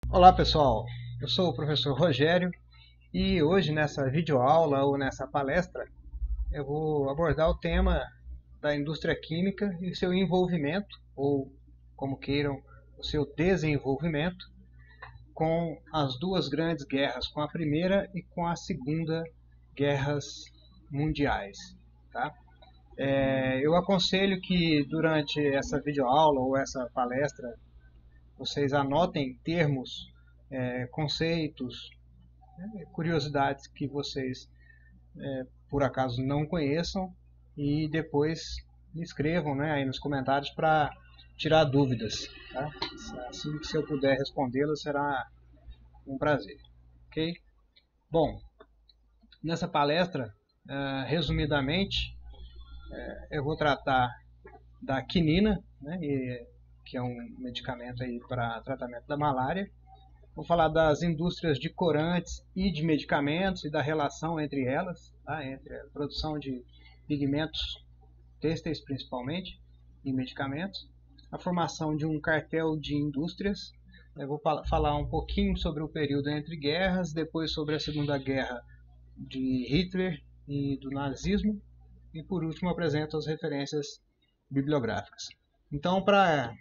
Olá pessoal, eu sou o professor Rogério e hoje nessa videoaula ou nessa palestra eu vou abordar o tema da indústria química e seu envolvimento, ou como queiram, o seu desenvolvimento com as duas grandes guerras, com a Primeira e com a Segunda Guerras Mundiais. Tá? Eu aconselho que durante essa videoaula ou essa palestra vocês anotem termos, conceitos, curiosidades que vocês por acaso não conheçam e depois me escrevam, né, aí nos comentários para tirar dúvidas. Tá? Assim que se eu puder respondê-las será um prazer. Ok? Bom, nessa palestra, resumidamente, eu vou tratar da quinina, né, que é um medicamento aí para tratamento da malária. Vou falar das indústrias de corantes e de medicamentos e da relação entre elas, tá? Entre a produção de pigmentos têxteis principalmente e medicamentos, a formação de um cartel de indústrias. Eu vou falar um pouquinho sobre o período entre guerras, depois sobre a Segunda Guerra de Hitler e do nazismo, e por último apresento as referências bibliográficas. Então, para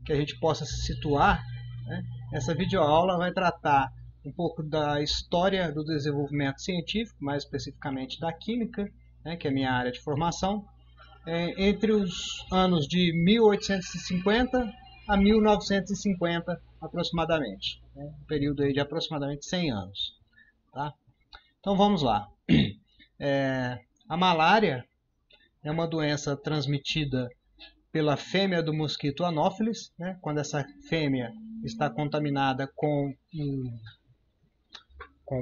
que a gente possa se situar, né, essa videoaula vai tratar um pouco da história do desenvolvimento científico, mais especificamente da química, né, que é a minha área de formação, entre os anos de 1850 a 1950 aproximadamente, né, um período aí de aproximadamente 100 anos. Tá? Então vamos lá. A malária é uma doença transmitida pela fêmea do mosquito Anopheles, né, quando essa fêmea está contaminada com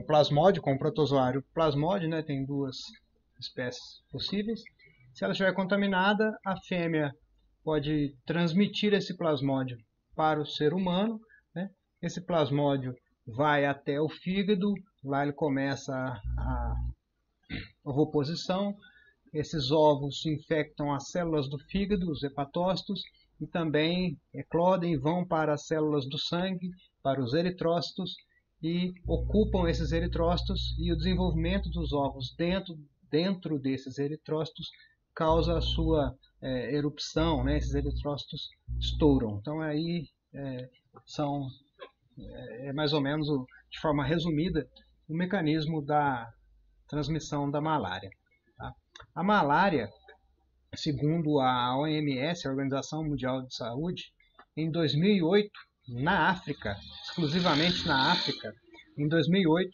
plasmódio, com o protozoário plasmódio, né, tem duas espécies possíveis. Se ela estiver contaminada, a fêmea pode transmitir esse plasmódio para o ser humano, né? Esse plasmódio vai até o fígado, lá ele começa a ovoposição. Esses ovos infectam as células do fígado, os hepatócitos, e também eclodem e vão para as células do sangue, para os eritrócitos, e ocupam esses eritrócitos, e o desenvolvimento dos ovos dentro desses eritrócitos causa a sua erupção, né? Esses eritrócitos estouram. Então aí são mais ou menos, de forma resumida, o mecanismo da transmissão da malária. Tá? A malária, segundo a OMS, a Organização Mundial de Saúde, em 2008, na África, exclusivamente na África, em 2008,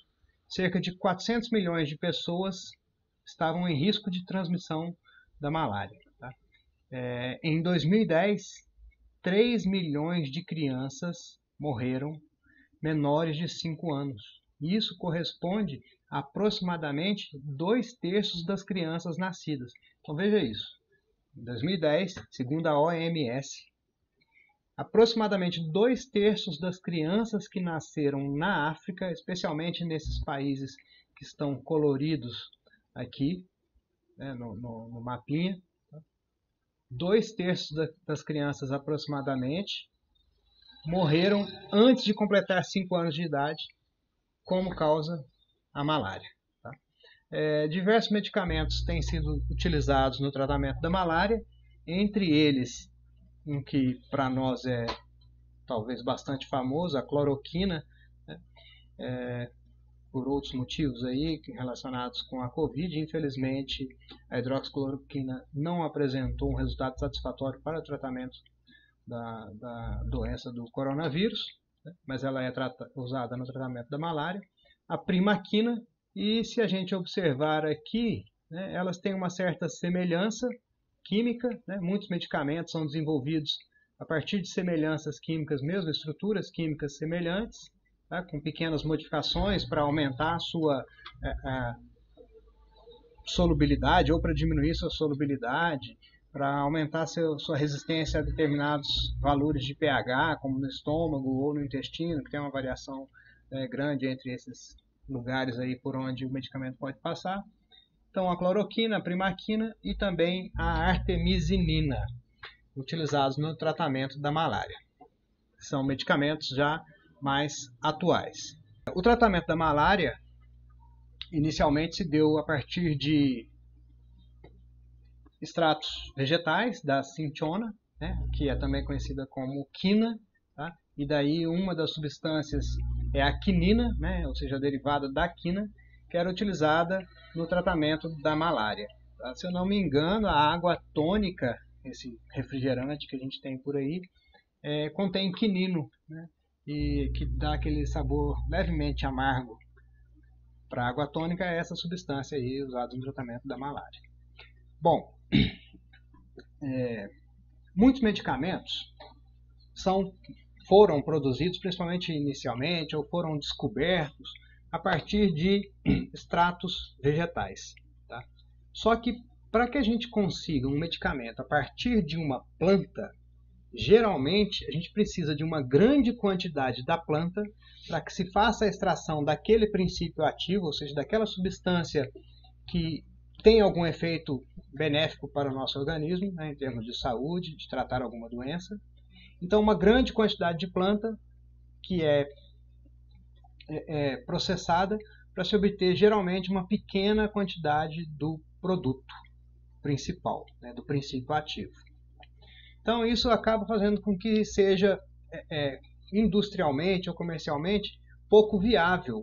cerca de 400 milhões de pessoas estavam em risco de transmissão da malária. Tá? Em 2010, 3 milhões de crianças morreram menores de 5 anos. Isso corresponde a aproximadamente 2/3 das crianças nascidas. Então veja isso. Em 2010, segundo a OMS, aproximadamente 2/3 das crianças que nasceram na África, especialmente nesses países que estão coloridos aqui, né, no mapinha, 2/3 das crianças aproximadamente morreram antes de completar 5 anos de idade, como causa a malária. Tá? Diversos medicamentos têm sido utilizados no tratamento da malária, entre eles um que para nós é talvez bastante famoso, a cloroquina, né? Por outros motivos aí relacionados com a Covid. Infelizmente, a hidroxicloroquina não apresentou um resultado satisfatório para o tratamento da doença do coronavírus, né? Mas ela é usada no tratamento da malária. A primaquina, e se a gente observar aqui, né, elas têm uma certa semelhança química, né? Muitos medicamentos são desenvolvidos a partir de semelhanças químicas, mesmo estruturas químicas semelhantes, tá? Com pequenas modificações para aumentar a sua solubilidade ou para diminuir sua solubilidade, para aumentar sua resistência a determinados valores de pH, como no estômago ou no intestino, que tem uma variação grande entre esses lugares aí por onde o medicamento pode passar. Então a cloroquina, a primaquina e também a artemisinina, utilizados no tratamento da malária. São medicamentos já mais atuais. O tratamento da malária inicialmente se deu a partir de extratos vegetais da cinchona, né, que é também conhecida como quina, tá? E daí uma das substâncias é a quinina, né, ou seja, a derivada da quina, que era utilizada no tratamento da malária. Tá? Se eu não me engano, a água tônica, esse refrigerante que a gente tem por aí, contém quinino, né, e que dá aquele sabor levemente amargo. Para água tônica é essa substância aí usada no tratamento da malária. Bom, muitos medicamentos foram produzidos, principalmente inicialmente, ou foram descobertos a partir de extratos vegetais. Tá? Só que para que a gente consiga um medicamento a partir de uma planta, geralmente a gente precisa de uma grande quantidade da planta para que se faça a extração daquele princípio ativo, ou seja, daquela substância que tem algum efeito benéfico para o nosso organismo, né, em termos de saúde, de tratar alguma doença. Então, uma grande quantidade de planta que é processada para se obter geralmente uma pequena quantidade do produto principal, né, do princípio ativo. Então, isso acaba fazendo com que seja industrialmente ou comercialmente pouco viável,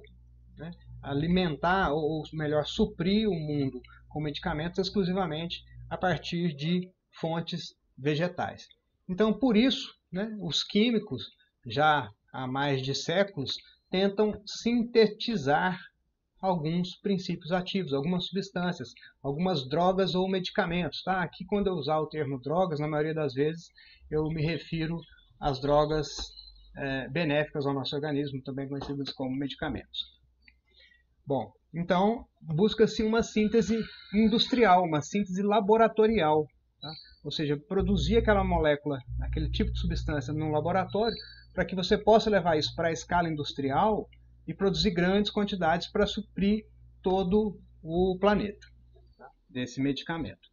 né, alimentar, ou melhor, suprir o mundo com medicamentos exclusivamente a partir de fontes vegetais. Então, por isso, né, os químicos, já há mais de séculos, tentam sintetizar alguns princípios ativos, algumas substâncias, algumas drogas ou medicamentos. Tá? Aqui, quando eu usar o termo drogas, na maioria das vezes, eu me refiro às drogas benéficas ao nosso organismo, também conhecidas como medicamentos. Bom, então busca-se uma síntese industrial, uma síntese laboratorial, tá? Ou seja, produzir aquela molécula, aquele tipo de substância num laboratório, para que você possa levar isso para a escala industrial e produzir grandes quantidades para suprir todo o planeta, tá, desse medicamento.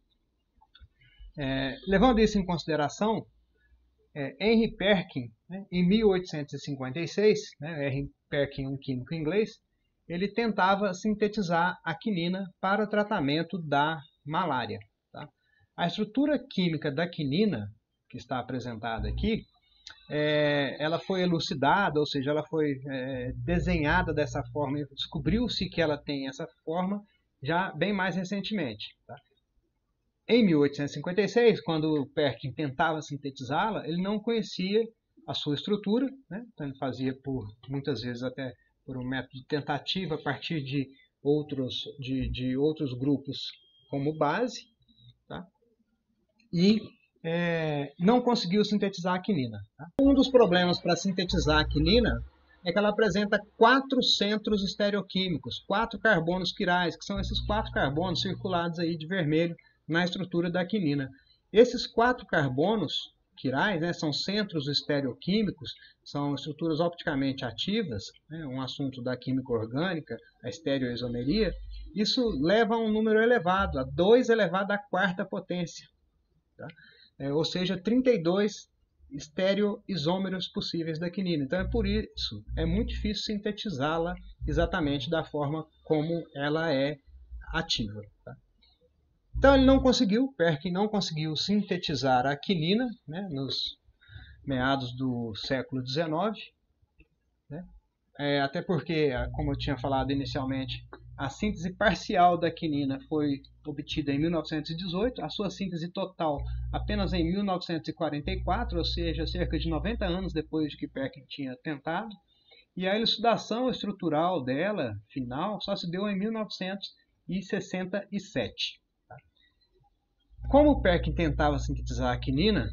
Levando isso em consideração, Henry Perkin, né, em 1856, né, Henry Perkin, um químico inglês, ele tentava sintetizar a quinina para o tratamento da malária. Tá? A estrutura química da quinina, que está apresentada aqui, ela foi elucidada, ou seja, ela foi desenhada dessa forma, descobriu-se que ela tem essa forma já bem mais recentemente. Tá? Em 1856, quando Perkin tentava sintetizá-la, ele não conhecia a sua estrutura, né? Então ele fazia muitas vezes até por um método de tentativa a partir de outros grupos como base, tá? E não conseguiu sintetizar a quinina. Tá? Um dos problemas para sintetizar a quinina é que ela apresenta 4 centros estereoquímicos, 4 carbonos quirais, que são esses 4 carbonos circulados aí de vermelho na estrutura da quinina. Esses 4 carbonos quirais, né, são centros estereoquímicos, são estruturas opticamente ativas, né, um assunto da química orgânica, a estereoisomeria. Isso leva a um número elevado, a 2 elevado à quarta potência. Tá? Ou seja, 32 estereoisômeros possíveis da quinina. Então, por isso, é muito difícil sintetizá-la exatamente da forma como ela é ativa. Tá? Então, ele não conseguiu, Perkin não conseguiu sintetizar a quinina, né, nos meados do século XIX, né? Até porque, como eu tinha falado inicialmente, a síntese parcial da quinina foi obtida em 1918, a sua síntese total apenas em 1944, ou seja, cerca de 90 anos depois de que Perkin tinha tentado, e a elucidação estrutural dela, final, só se deu em 1967. Tá? Como Perkin tentava sintetizar a quinina,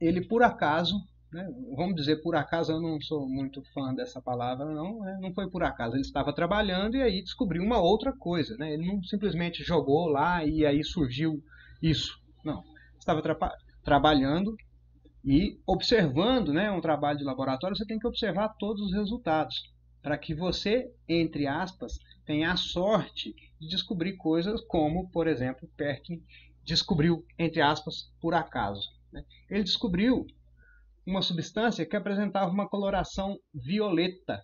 ele por acaso, né, vamos dizer por acaso, eu não sou muito fã dessa palavra, não foi por acaso, ele estava trabalhando e aí descobriu uma outra coisa, né, ele não simplesmente jogou lá e aí surgiu isso, não, estava trabalhando e observando, né, um trabalho de laboratório, você tem que observar todos os resultados, para que você, entre aspas, tenha a sorte de descobrir coisas como, por exemplo, Perkin descobriu, entre aspas, por acaso. Ele descobriu uma substância que apresentava uma coloração violeta,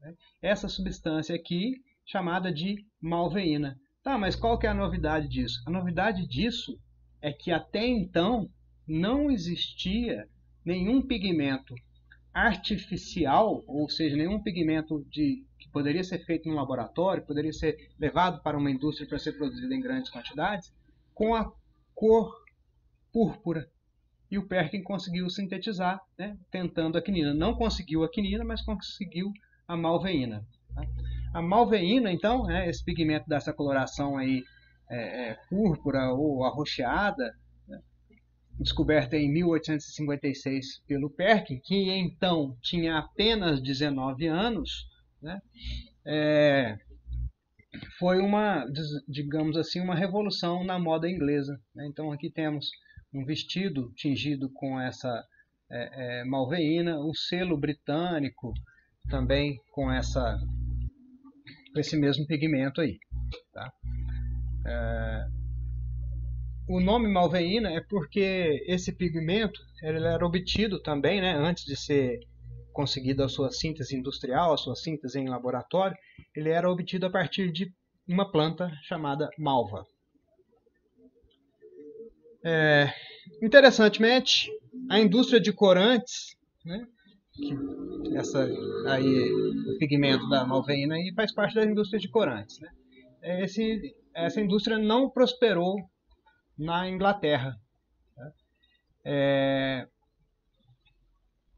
né? Essa substância aqui, chamada de malveína. Tá, mas qual que é a novidade disso? A novidade disso é que até então não existia nenhum pigmento artificial, ou seja, nenhum pigmento que poderia ser feito no laboratório, poderia ser levado para uma indústria para ser produzido em grandes quantidades, com a cor púrpura. E o Perkin conseguiu sintetizar, né, tentando a quinina. Não conseguiu a quinina, mas conseguiu a malveína. Tá? A malveína, então, esse pigmento dessa coloração aí, púrpura ou arroxeada, né, descoberta em 1856 pelo Perkin, que então tinha apenas 19 anos, né, foi uma, digamos assim, uma revolução na moda inglesa, né? Então aqui temos um vestido tingido com essa malveína, o selo britânico também com esse mesmo pigmento aí. Tá? O nome malveína é porque esse pigmento ele era obtido também, né, antes de ser conseguida a sua síntese industrial, a sua síntese em laboratório, ele era obtido a partir de uma planta chamada malva. Interessantemente, a indústria de corantes, né, o pigmento da malveína aí faz parte da indústria de corantes, né? Essa indústria não prosperou na Inglaterra.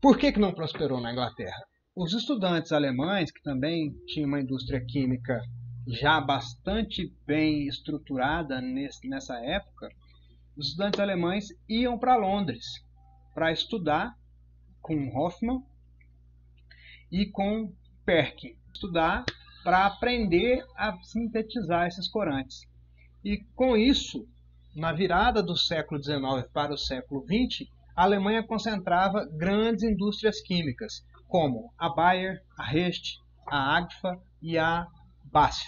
Por que não prosperou na Inglaterra? Os estudantes alemães, que também tinham uma indústria química já bastante bem estruturada nessa época, os estudantes alemães iam para Londres para estudar com Hofmann e com Perkin, estudar para aprender a sintetizar esses corantes. E com isso, na virada do século XIX para o século XX, a Alemanha concentrava grandes indústrias químicas, como a Bayer, a Hecht, a Agfa e a BASF.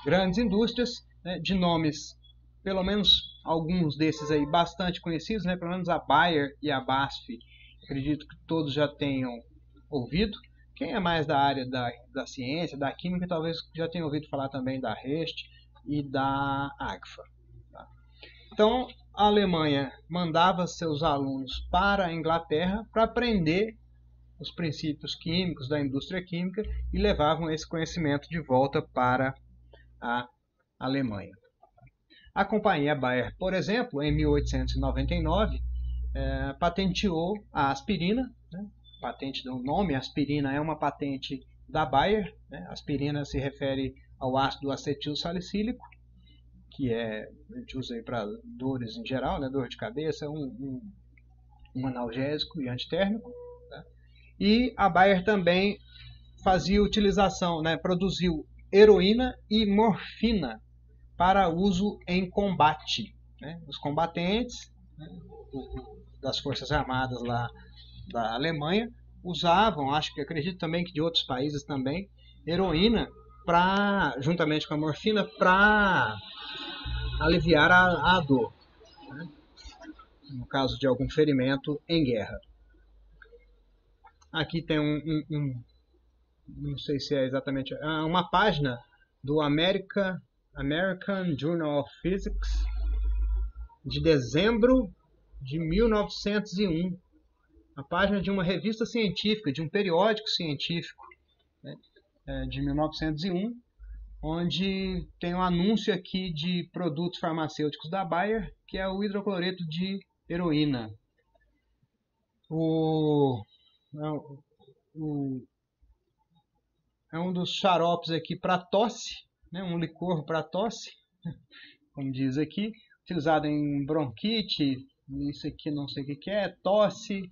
Grandes indústrias, né, de nomes, pelo menos alguns desses aí bastante conhecidos, né, pelo menos a Bayer e a BASF, acredito que todos já tenham ouvido. Quem é mais da área da ciência, da química, talvez já tenha ouvido falar também da Hecht e da Agfa. Tá? Então, a Alemanha mandava seus alunos para a Inglaterra para aprender os princípios químicos da indústria química e levavam esse conhecimento de volta para a Alemanha. A companhia Bayer, por exemplo, em 1899, patenteou a aspirina, né? Patente do nome, aspirina é uma patente da Bayer, né? Aspirina se refere ao ácido acetil salicílico, que a gente usa para dores em geral, né? Dor de cabeça, um analgésico e antitérmico. Tá? E a Bayer também fazia utilização, né? Produziu heroína e morfina para uso em combate. Né? Os combatentes, né, das Forças Armadas lá da Alemanha usavam, acredito também que de outros países também, heroína juntamente com a morfina para aliviar a dor, né? No caso de algum ferimento em guerra. Aqui tem não sei se é exatamente, uma página do American Journal of Physics de dezembro de 1901. A página de uma revista científica, de um periódico científico, né, de 1901, onde tem um anúncio aqui de produtos farmacêuticos da Bayer, que é o hidrocloreto de heroína. É um dos xaropes aqui para tosse, né, um licor para tosse, como diz aqui, utilizado em bronquite, isso aqui não sei o que é, tosse.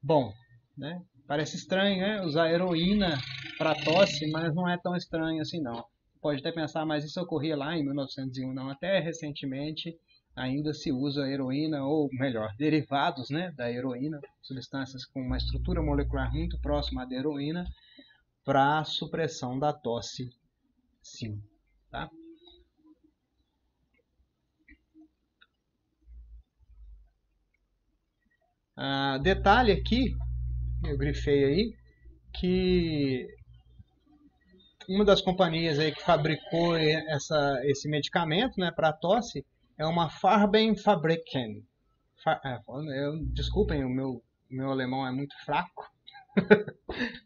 Bom, né? Parece estranho, né? Usar heroína para tosse, mas não é tão estranho assim não. Pode até pensar, mas isso ocorria lá em 1901, não. Até recentemente ainda se usa heroína, ou melhor, derivados, né, da heroína, substâncias com uma estrutura molecular muito próxima à da heroína, para supressão da tosse, sim. Tá? Detalhe aqui, eu grifei aí, que uma das companhias aí que fabricou esse medicamento, né, para tosse é uma Farbenfabriken. Desculpem, o meu alemão é muito fraco.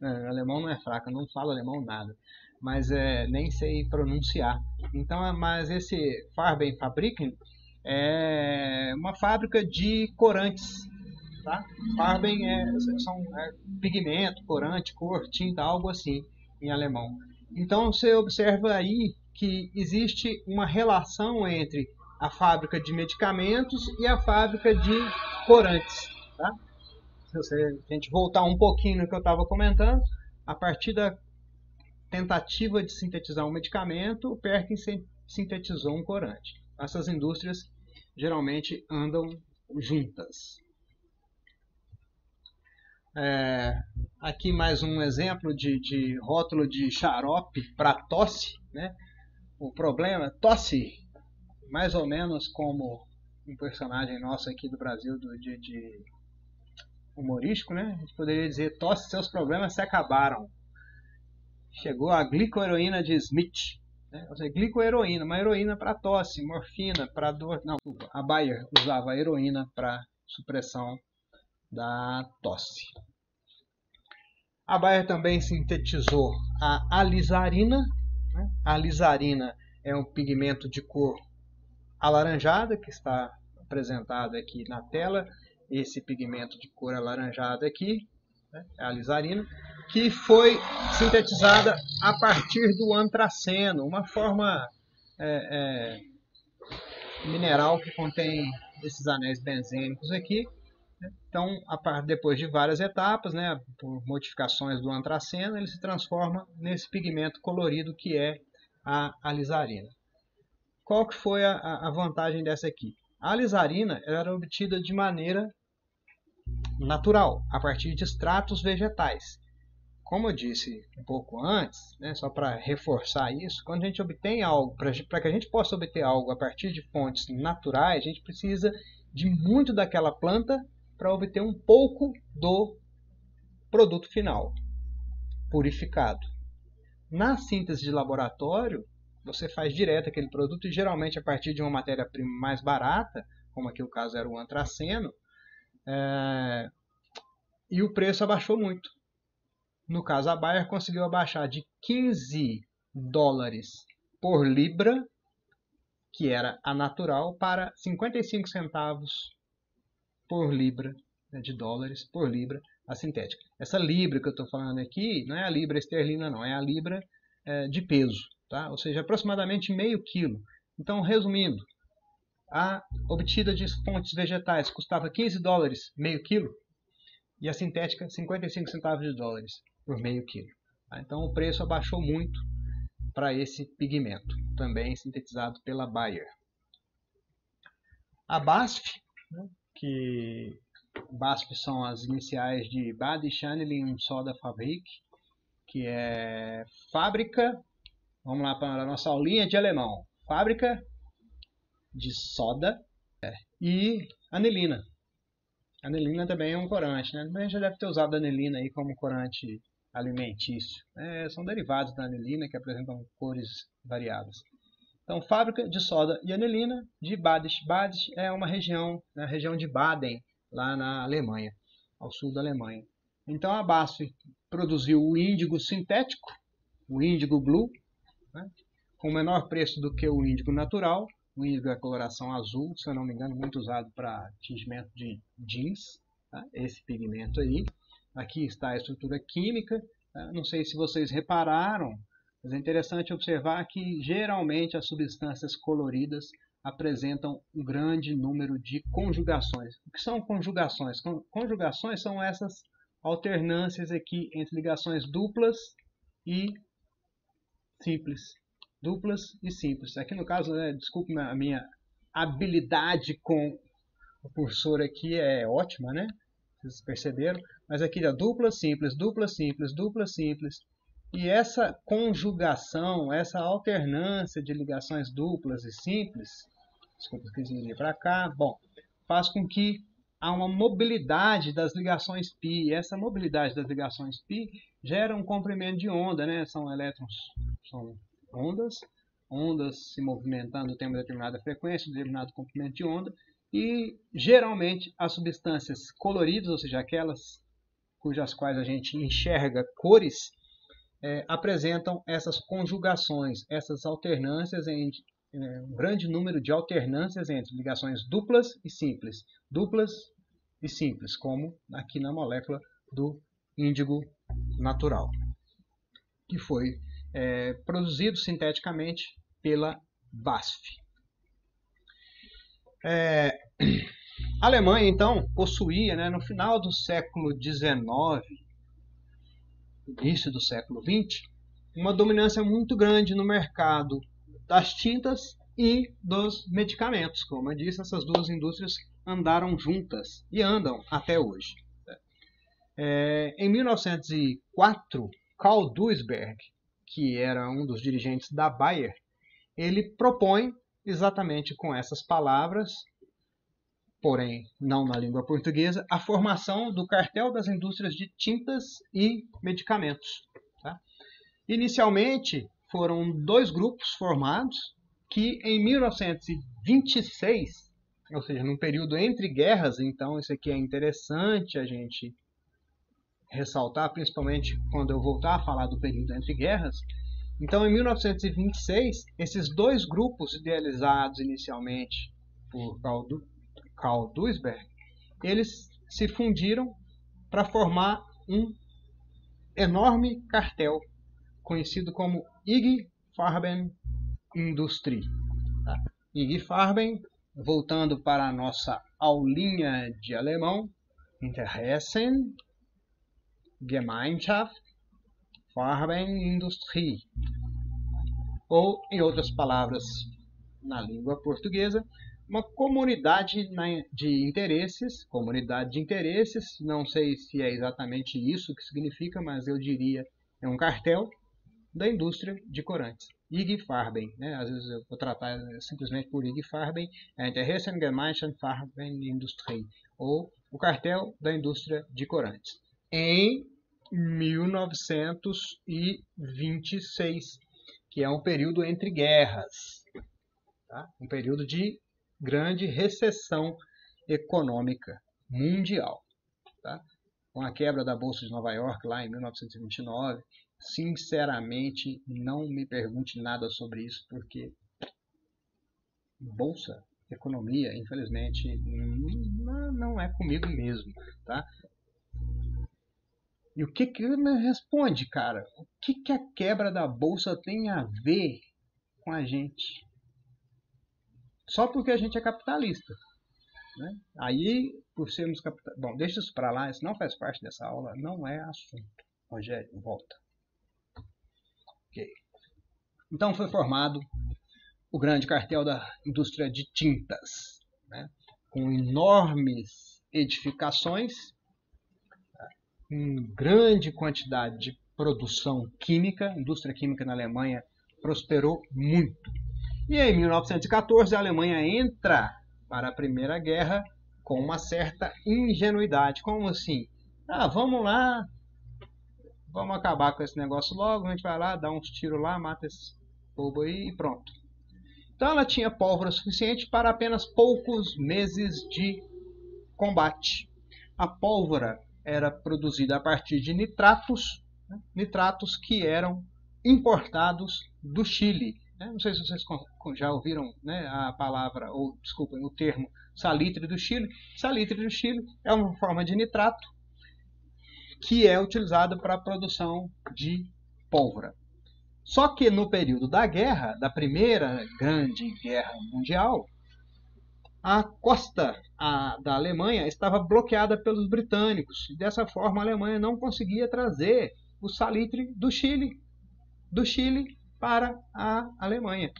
Alemão não é fraco, eu não falo alemão nada, mas nem sei pronunciar. Então, mas esse Farbenfabriken é uma fábrica de corantes, tá? Farben são pigmento, corante, cor, tinta, algo assim em alemão. Então você observa aí que existe uma relação entre a fábrica de medicamentos e a fábrica de corantes, tá? Se a gente voltar um pouquinho no que eu estava comentando, a partir da tentativa de sintetizar um medicamento, o Perkins sintetizou um corante. Essas indústrias geralmente andam juntas. Aqui mais um exemplo de rótulo de xarope para tosse, né? O problema, tosse, mais ou menos como um personagem nosso aqui do Brasil de humorístico, né? A gente poderia dizer: tosse, seus problemas se acabaram. Chegou a glicoheroína de Smith, né? Ou seja, glicoheroína, uma heroína para tosse, morfina para dor. Não, a Bayer usava a heroína para supressão da tosse. A Bayer também sintetizou a alizarina. Né? A alizarina é um pigmento de cor alaranjada, que está apresentado aqui na tela. Esse pigmento de cor alaranjada aqui, né? É a alizarina, que foi sintetizada a partir do antraceno, uma forma mineral que contém esses anéis benzênicos aqui. Então, depois de várias etapas, né, por modificações do antraceno, ele se transforma nesse pigmento colorido que é a alizarina. Qual que foi a vantagem dessa aqui? A alizarina era obtida de maneira natural, a partir de extratos vegetais. Como eu disse um pouco antes, né, só para reforçar isso, quando a gente obtém algo, para que a gente possa obter algo a partir de fontes naturais, a gente precisa de muito daquela planta para obter um pouco do produto final, purificado. Na síntese de laboratório, você faz direto aquele produto e geralmente a partir de uma matéria-prima mais barata, como aqui o caso era o antraceno, e o preço abaixou muito. No caso, a Bayer conseguiu abaixar de 15 dólares por libra, que era a natural, para 55 centavos por libra, né, de dólares por libra, a sintética. Essa libra que eu estou falando aqui não é a libra esterlina, não, é a libra de peso, tá? Ou seja, aproximadamente meio quilo. Então, resumindo, a obtida de fontes vegetais custava 15 dólares meio quilo e a sintética 55 centavos de dólares por meio quilo. Tá? Então, o preço abaixou muito para esse pigmento, também sintetizado pela Bayer. A BASF, né, que BASF são as iniciais de Bad Schanelin Soda Fabrik, que é fábrica, vamos lá para a nossa aulinha de alemão, fábrica de soda e anilina. Anilina também é um corante, né? A gente já deve ter usado a anilina aí como corante alimentício. São derivados da anilina que apresentam cores variadas. Então, fábrica de soda e anilina de Badisch. Badisch é uma região, na região de Baden, lá na Alemanha, ao sul da Alemanha. Então, a BASF produziu o índigo sintético, o índigo blue, né, com menor preço do que o índigo natural. O índigo é a coloração azul, se eu não me engano, muito usado para tingimento de jeans, tá? Esse pigmento aí. Aqui está a estrutura química. Tá? Não sei se vocês repararam, mas é interessante observar que geralmente as substâncias coloridas apresentam um grande número de conjugações. O que são conjugações? Conjugações são essas alternâncias aqui entre ligações duplas e simples. Duplas e simples. Aqui no caso, né, desculpe a minha habilidade com o cursor aqui é ótima, né? Vocês perceberam? Mas aqui é dupla simples, dupla simples, dupla simples. E essa conjugação, essa alternância de ligações duplas e simples, desculpa, esqueci de ir para cá, bom, faz com que há uma mobilidade das ligações π. E essa mobilidade das ligações π gera um comprimento de onda, né? São elétrons, são ondas se movimentando tem uma determinada frequência, um determinado comprimento de onda, e geralmente as substâncias coloridas, ou seja, aquelas cujas quais a gente enxerga cores, apresentam essas conjugações, essas alternâncias, um grande número de alternâncias entre ligações duplas e simples, como aqui na molécula do índigo natural, que foi produzido sinteticamente pela BASF. A Alemanha, então, possuía, no final do século XIX, início do século XX, uma dominância muito grande no mercado das tintas e dos medicamentos. Como eu disse, essas duas indústrias andaram juntas e andam até hoje. Em 1904, Karl Duisberg, que era um dos dirigentes da Bayer, ele propõe exatamente com essas palavras, porém não na língua portuguesa, a formação do cartel das indústrias de tintas e medicamentos. Tá? Inicialmente foram dois grupos formados que em 1926, ou seja, num período entre guerras, então isso aqui é interessante a gente ressaltar, principalmente quando eu voltar a falar do período entre guerras. Então, em 1926, esses dois grupos idealizados inicialmente por Karl Duisberg, eles se fundiram para formar um enorme cartel conhecido como IG Farben Industrie. Tá? IG Farben, voltando para a nossa aulinha de alemão, Interessen, Gemeinschaft, Farbenindustrie, ou, em outras palavras, na língua portuguesa, uma comunidade de interesses, não sei se é exatamente isso que significa, mas eu diria é um cartel da indústria de corantes. IG Farben, às vezes eu vou tratar simplesmente por IG Farben, Interessengemeinschaft Farbenindustrie, ou o cartel da indústria de corantes. Em 1926, que é um período entre guerras, tá? Um período de grande recessão econômica mundial. Tá? Com a quebra da Bolsa de Nova York lá em 1929, sinceramente não me pergunte nada sobre isso, porque bolsa, economia, infelizmente, não é comigo mesmo. Tá? E o que me responde, cara? O que a quebra da bolsa tem a ver com a gente? Só porque a gente é capitalista. Né? Aí, por sermos capitalistas... Bom, deixa isso para lá, isso não faz parte dessa aula, não é assunto. Rogério, volta. Ok. Então foi formado o grande cartel da indústria de tintas, né? Com enormes edificações, em grande quantidade de produção química. A indústria química na Alemanha prosperou muito. E em 1914 a Alemanha entra para a Primeira Guerra com uma certa ingenuidade. Como assim? Vamos lá, vamos acabar com esse negócio logo, a gente vai lá, dá uns tiros lá, mata esse povo aí e pronto. Então ela tinha pólvora suficiente para apenas poucos meses de combate. A pólvora era produzida a partir de nitratos que eram importados do Chile. Não sei se vocês já ouviram a palavra, ou desculpem, o termo salitre do Chile. Salitre do Chile é uma forma de nitrato que é utilizada para a produção de pólvora. Só que no período da guerra, da Primeira Grande Guerra Mundial, a costa da Alemanha estava bloqueada pelos britânicos. E dessa forma, a Alemanha não conseguia trazer o salitre do Chile para a Alemanha.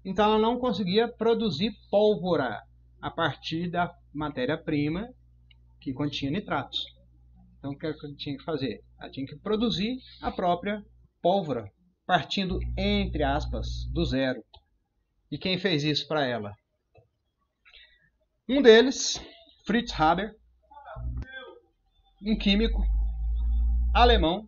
Então, ela não conseguia produzir pólvora a partir da matéria-prima que continha nitratos. Então, o que ela tinha que fazer? Ela tinha que produzir a própria pólvora, partindo, entre aspas, do zero. E quem fez isso para ela? Um deles, Fritz Haber, um químico alemão,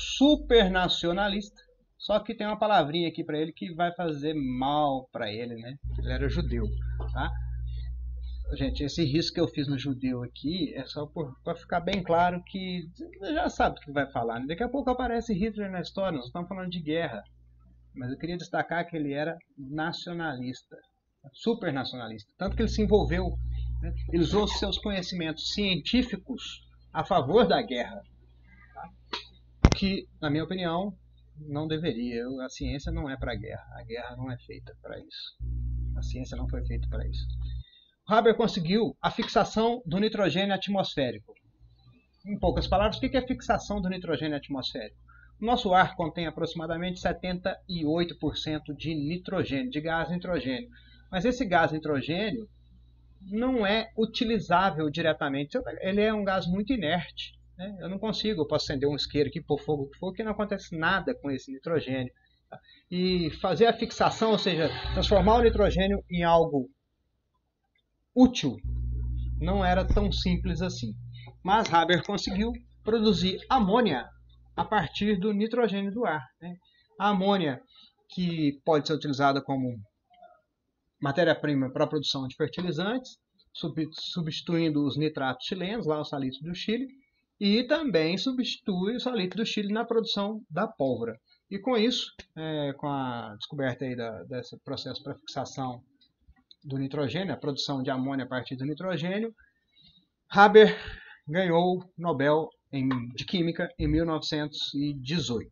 super nacionalista, só que tem uma palavrinha aqui para ele que vai fazer mal para ele, né? Ele era judeu, tá? Gente, esse risco que eu fiz no judeu aqui é só para ficar bem claro que você já sabe o que vai falar, né? Daqui a pouco aparece Hitler na história, nós estamos falando de guerra. Mas eu queria destacar que ele era nacionalista, super nacionalista. Tanto que ele se envolveu, né? Ele usou seus conhecimentos científicos a favor da guerra. Tá? Que, na minha opinião, não deveria. A ciência não é para a guerra. A guerra não é feita para isso. A ciência não foi feita para isso. Haber conseguiu a fixação do nitrogênio atmosférico. Em poucas palavras, o que é a fixação do nitrogênio atmosférico? O nosso ar contém aproximadamente 78% de nitrogênio, de gás nitrogênio. Mas esse gás nitrogênio não é utilizável diretamente. Ele é um gás muito inerte, né? Eu posso acender um isqueiro aqui, pôr fogo, que não acontece nada com esse nitrogênio. E fazer a fixação, ou seja, transformar o nitrogênio em algo útil, não era tão simples assim. Mas Haber conseguiu produzir amônia a partir do nitrogênio do ar, né? A amônia, que pode ser utilizada como matéria-prima para a produção de fertilizantes, substituindo os nitratos chilenos, lá os salitres do Chile, e também substitui o salito do Chile na produção da pólvora. E com isso, com a descoberta aí desse processo para fixação do nitrogênio, a produção de amônia a partir do nitrogênio, Haber ganhou o Nobel de Química em 1918.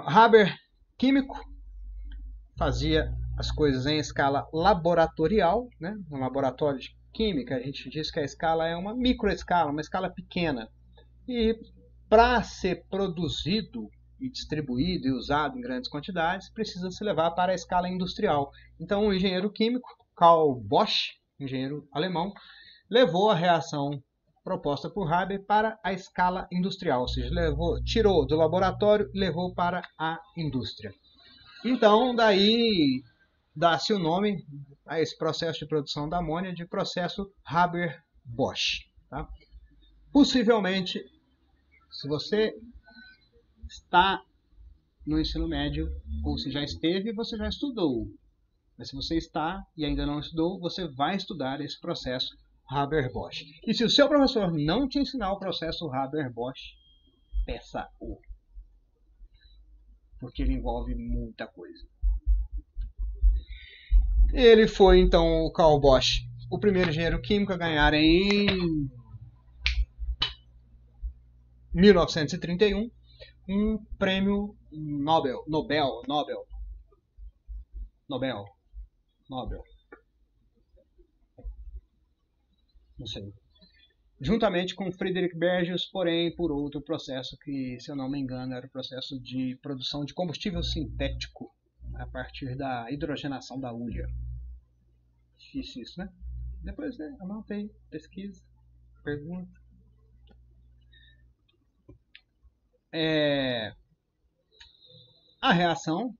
Haber, químico, fazia as coisas em escala laboratorial, né? No laboratório de química, a gente diz que a escala é uma microescala, uma escala pequena. E para ser produzido e distribuído e usado em grandes quantidades, precisa se levar para a escala industrial. Então, o engenheiro químico Carl Bosch, engenheiro alemão, levou a reação proposta por Haber para a escala industrial, ou seja, tirou do laboratório e levou para a indústria. Então, daí dá-se o nome a esse processo de produção da amônia de processo Haber-Bosch. Tá? Possivelmente, se você está no ensino médio, ou se já esteve, você já estudou. Mas se você está e ainda não estudou, você vai estudar esse processo Haber-Bosch. E se o seu professor não te ensinar o processo Haber-Bosch, peça-o. Porque ele envolve muita coisa. Ele foi, então, o Carl Bosch, o primeiro engenheiro químico a ganhar em 1931 um prêmio Nobel. Não sei. Juntamente com Friedrich Bergius, porém por outro processo que, se eu não me engano, era o processo de produção de combustível sintético a partir da hidrogenação da hulha. Difícil isso, né? Depois, né, anota aí, pesquisa, pergunta. A reação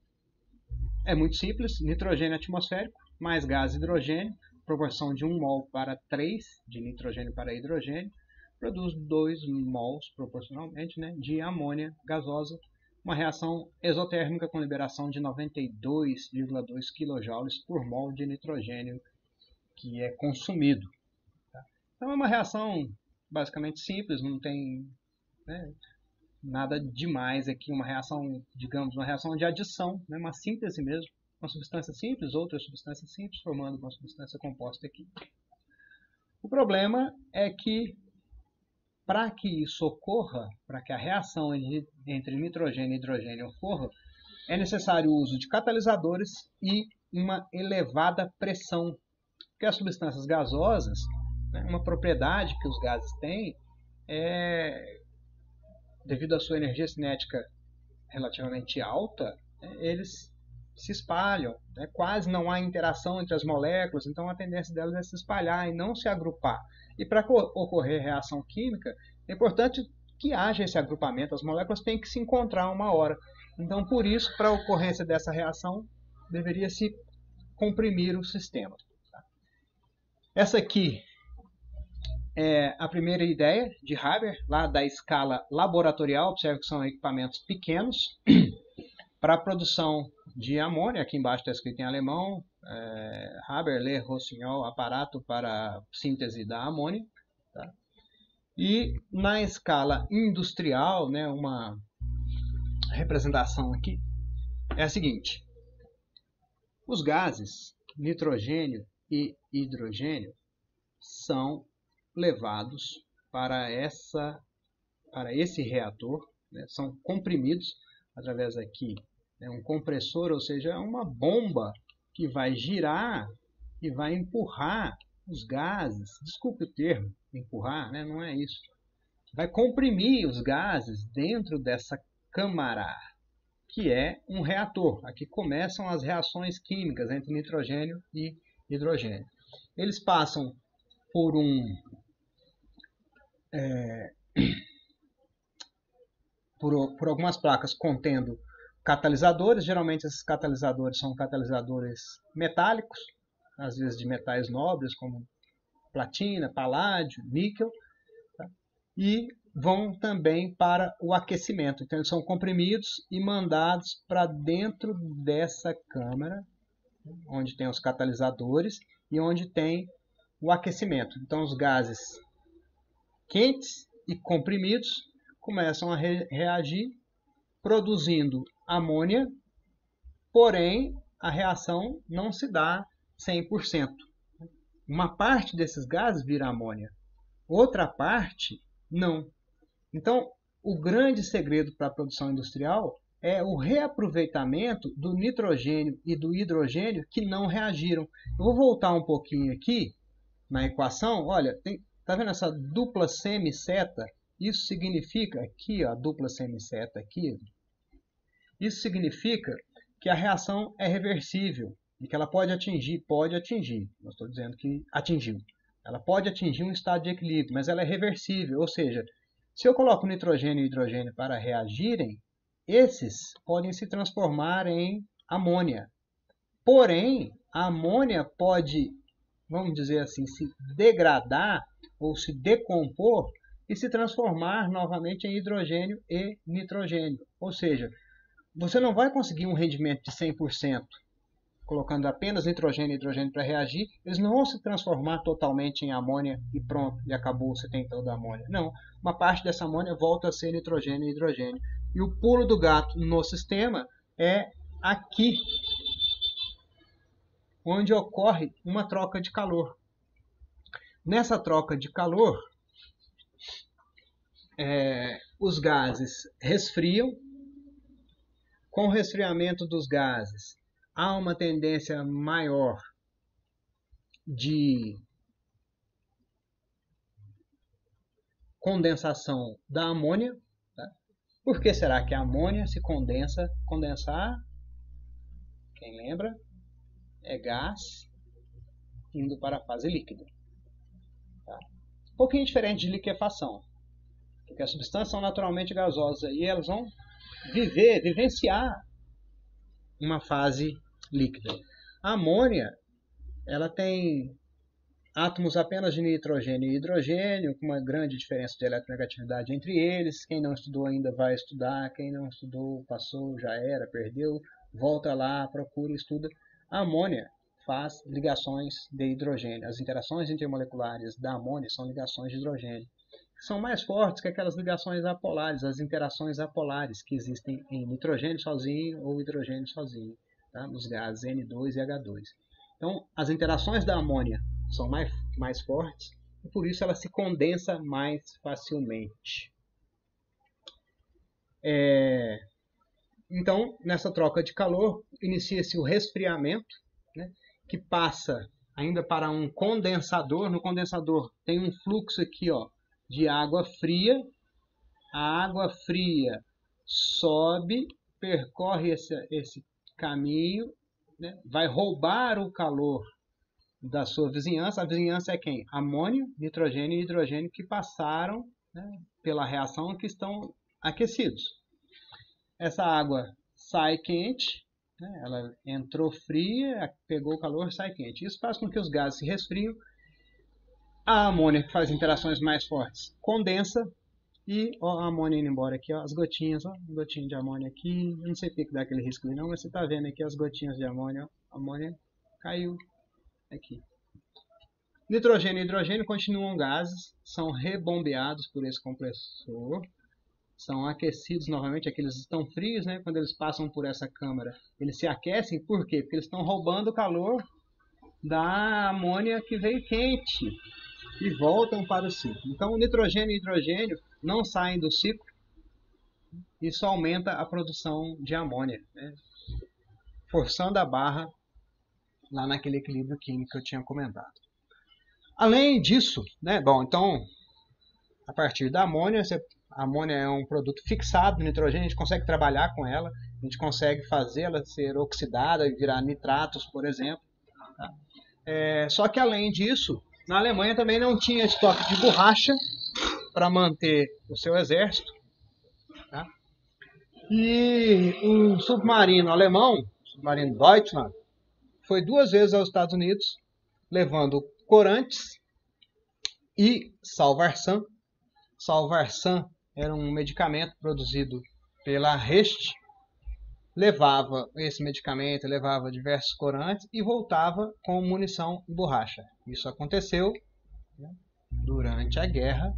é muito simples: nitrogênio atmosférico mais gás hidrogênio, proporção de 1 mol para 3 de nitrogênio para hidrogênio, produz 2 mols proporcionalmente, né, de amônia gasosa, uma reação exotérmica com liberação de 92,2 kJ por mol de nitrogênio que é consumido. Tá? Então é uma reação basicamente simples, não tem, né, nada demais aqui, uma reação, digamos, uma reação de adição, né, uma síntese mesmo. Uma substância simples, outra substância simples, formando uma substância composta aqui. O problema é que, para que isso ocorra, para que a reação entre nitrogênio e hidrogênio ocorra, é necessário o uso de catalisadores e uma elevada pressão. Porque as substâncias gasosas, né, uma propriedade que os gases têm, devido à sua energia cinética relativamente alta, eles se espalham, né? Quase não há interação entre as moléculas, então a tendência delas é se espalhar e não se agrupar. E para ocorrer reação química, é importante que haja esse agrupamento, as moléculas têm que se encontrar uma hora. Então, por isso, para a ocorrência dessa reação, deveria se comprimir o sistema. Essa aqui é a primeira ideia de Haber, lá da escala laboratorial. Observe que são equipamentos pequenos para a produção de amônia. Aqui embaixo está escrito em alemão, Haber-Le-Rossignol, aparato para síntese da amônia. Tá? E na escala industrial, né, uma representação aqui é a seguinte: os gases nitrogênio e hidrogênio são levados para esse reator, né, são comprimidos através aqui, né, um compressor, ou seja, uma bomba que vai girar e vai empurrar os gases. Desculpe o termo, empurrar, né, não é isso. Vai comprimir os gases dentro dessa câmara, que é um reator. Aqui começam as reações químicas entre nitrogênio e hidrogênio. Eles passam por por algumas placas contendo catalisadores. Geralmente esses catalisadores são catalisadores metálicos, às vezes de metais nobres como platina, paládio, níquel, tá? E vão também para o aquecimento. Então eles são comprimidos e mandados para dentro dessa câmara, onde tem os catalisadores e onde tem o aquecimento. Então os gases quentes e comprimidos começam a reagir, produzindo amônia, porém a reação não se dá 100%. Uma parte desses gases vira amônia, outra parte não. Então, o grande segredo para a produção industrial é o reaproveitamento do nitrogênio e do hidrogênio que não reagiram. Eu vou voltar um pouquinho aqui na equação. Olha, tá vendo essa dupla semiceta? Isso significa, aqui, ó, a dupla semiceta aqui, isso significa que a reação é reversível e que ela pode atingir, não estou dizendo que atingiu, ela pode atingir um estado de equilíbrio, mas ela é reversível, ou seja, se eu coloco nitrogênio e hidrogênio para reagirem, esses podem se transformar em amônia. Porém, a amônia pode, vamos dizer assim, se degradar ou se decompor e se transformar novamente em hidrogênio e nitrogênio. Ou seja, você não vai conseguir um rendimento de 100%, colocando apenas nitrogênio e hidrogênio para reagir. Eles não vão se transformar totalmente em amônia e pronto, e acabou, você tem toda a amônia. Não, uma parte dessa amônia volta a ser nitrogênio e hidrogênio. E o pulo do gato no sistema é aqui, onde ocorre uma troca de calor. Nessa troca de calor, os gases resfriam. Com o resfriamento dos gases, há uma tendência maior de condensação da amônia. Tá? Por que será que a amônia se condensa? Condensar, quem lembra, é gás indo para a fase líquida. Tá? Um pouquinho diferente de liquefação, porque as substâncias são naturalmente gasosas e elas vão vivenciar uma fase líquida. A amônia, ela tem átomos apenas de nitrogênio e hidrogênio, com uma grande diferença de eletronegatividade entre eles. Quem não estudou ainda vai estudar, quem não estudou passou, já era, perdeu, volta lá, procura, estuda. A amônia faz ligações de hidrogênio. As interações intermoleculares da amônia são ligações de hidrogênio. São mais fortes que aquelas ligações apolares, as interações apolares que existem em nitrogênio sozinho ou hidrogênio sozinho, tá? Nos gases N2 e H2. Então, as interações da amônia são mais fortes e por isso ela se condensa mais facilmente. Então, nessa troca de calor, inicia-se o resfriamento, né, que passa ainda para um condensador. No condensador tem um fluxo aqui, ó, de água fria. A água fria sobe, percorre esse caminho, né? Vai roubar o calor da sua vizinhança. A vizinhança é quem? Amônio, nitrogênio e hidrogênio que passaram, né, pela reação, que estão aquecidos. Essa água sai quente, né? Ela entrou fria, pegou o calor, sai quente. Isso faz com que os gases se resfriam. A amônia, que faz interações mais fortes, condensa. E ó, a amônia indo embora aqui, ó, as gotinhas, ó, gotinha de amônia aqui. Eu não sei porque que dá aquele risco ali não, mas você tá vendo aqui as gotinhas de amônia, ó. A amônia caiu aqui. Nitrogênio e hidrogênio continuam gases, são rebombeados por esse compressor, são aquecidos novamente, aqui eles estão frios, né? Quando eles passam por essa câmara, eles se aquecem, por quê? Porque eles estão roubando o calor da amônia que veio quente e voltam para o ciclo. Então, o nitrogênio e hidrogênio não saem do ciclo, isso aumenta a produção de amônia, né? Forçando a barra lá naquele equilíbrio químico que eu tinha comentado. Além disso, né, bom, então, a partir da amônia, a amônia é um produto fixado no nitrogênio, a gente consegue trabalhar com ela, a gente consegue fazê-la ser oxidada e virar nitratos, por exemplo. Tá? Só que além disso, na Alemanha também não tinha estoque de borracha para manter o seu exército. Tá? E um submarino alemão, o submarino Deutschland, foi 2 vezes aos Estados Unidos, levando corantes e Salvarsan. Salvarsan era um medicamento produzido pela Rest, levava esse medicamento, levava diversos corantes e voltava com munição e borracha. Isso aconteceu, né, durante a guerra,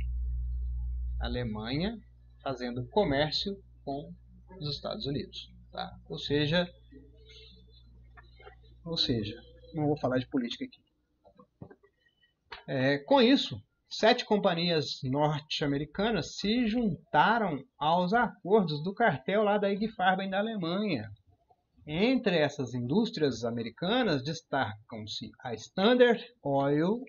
a Alemanha fazendo comércio com os Estados Unidos. Tá? Ou seja, não vou falar de política aqui. Com isso, 7 companhias norte-americanas se juntaram aos acordos do cartel lá da IG Farben da Alemanha. Entre essas indústrias americanas destacam-se a Standard Oil,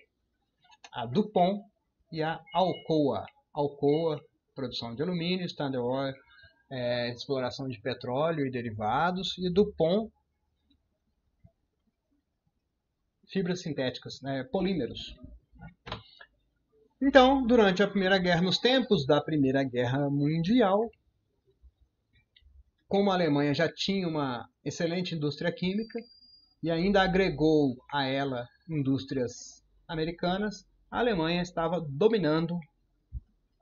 a DuPont e a Alcoa. Alcoa, produção de alumínio, Standard Oil, exploração de petróleo e derivados, e DuPont, fibras sintéticas, né, polímeros. Então, durante a Primeira Guerra, nos tempos da Primeira Guerra Mundial, como a Alemanha já tinha uma excelente indústria química e ainda agregou a ela indústrias americanas, a Alemanha estava dominando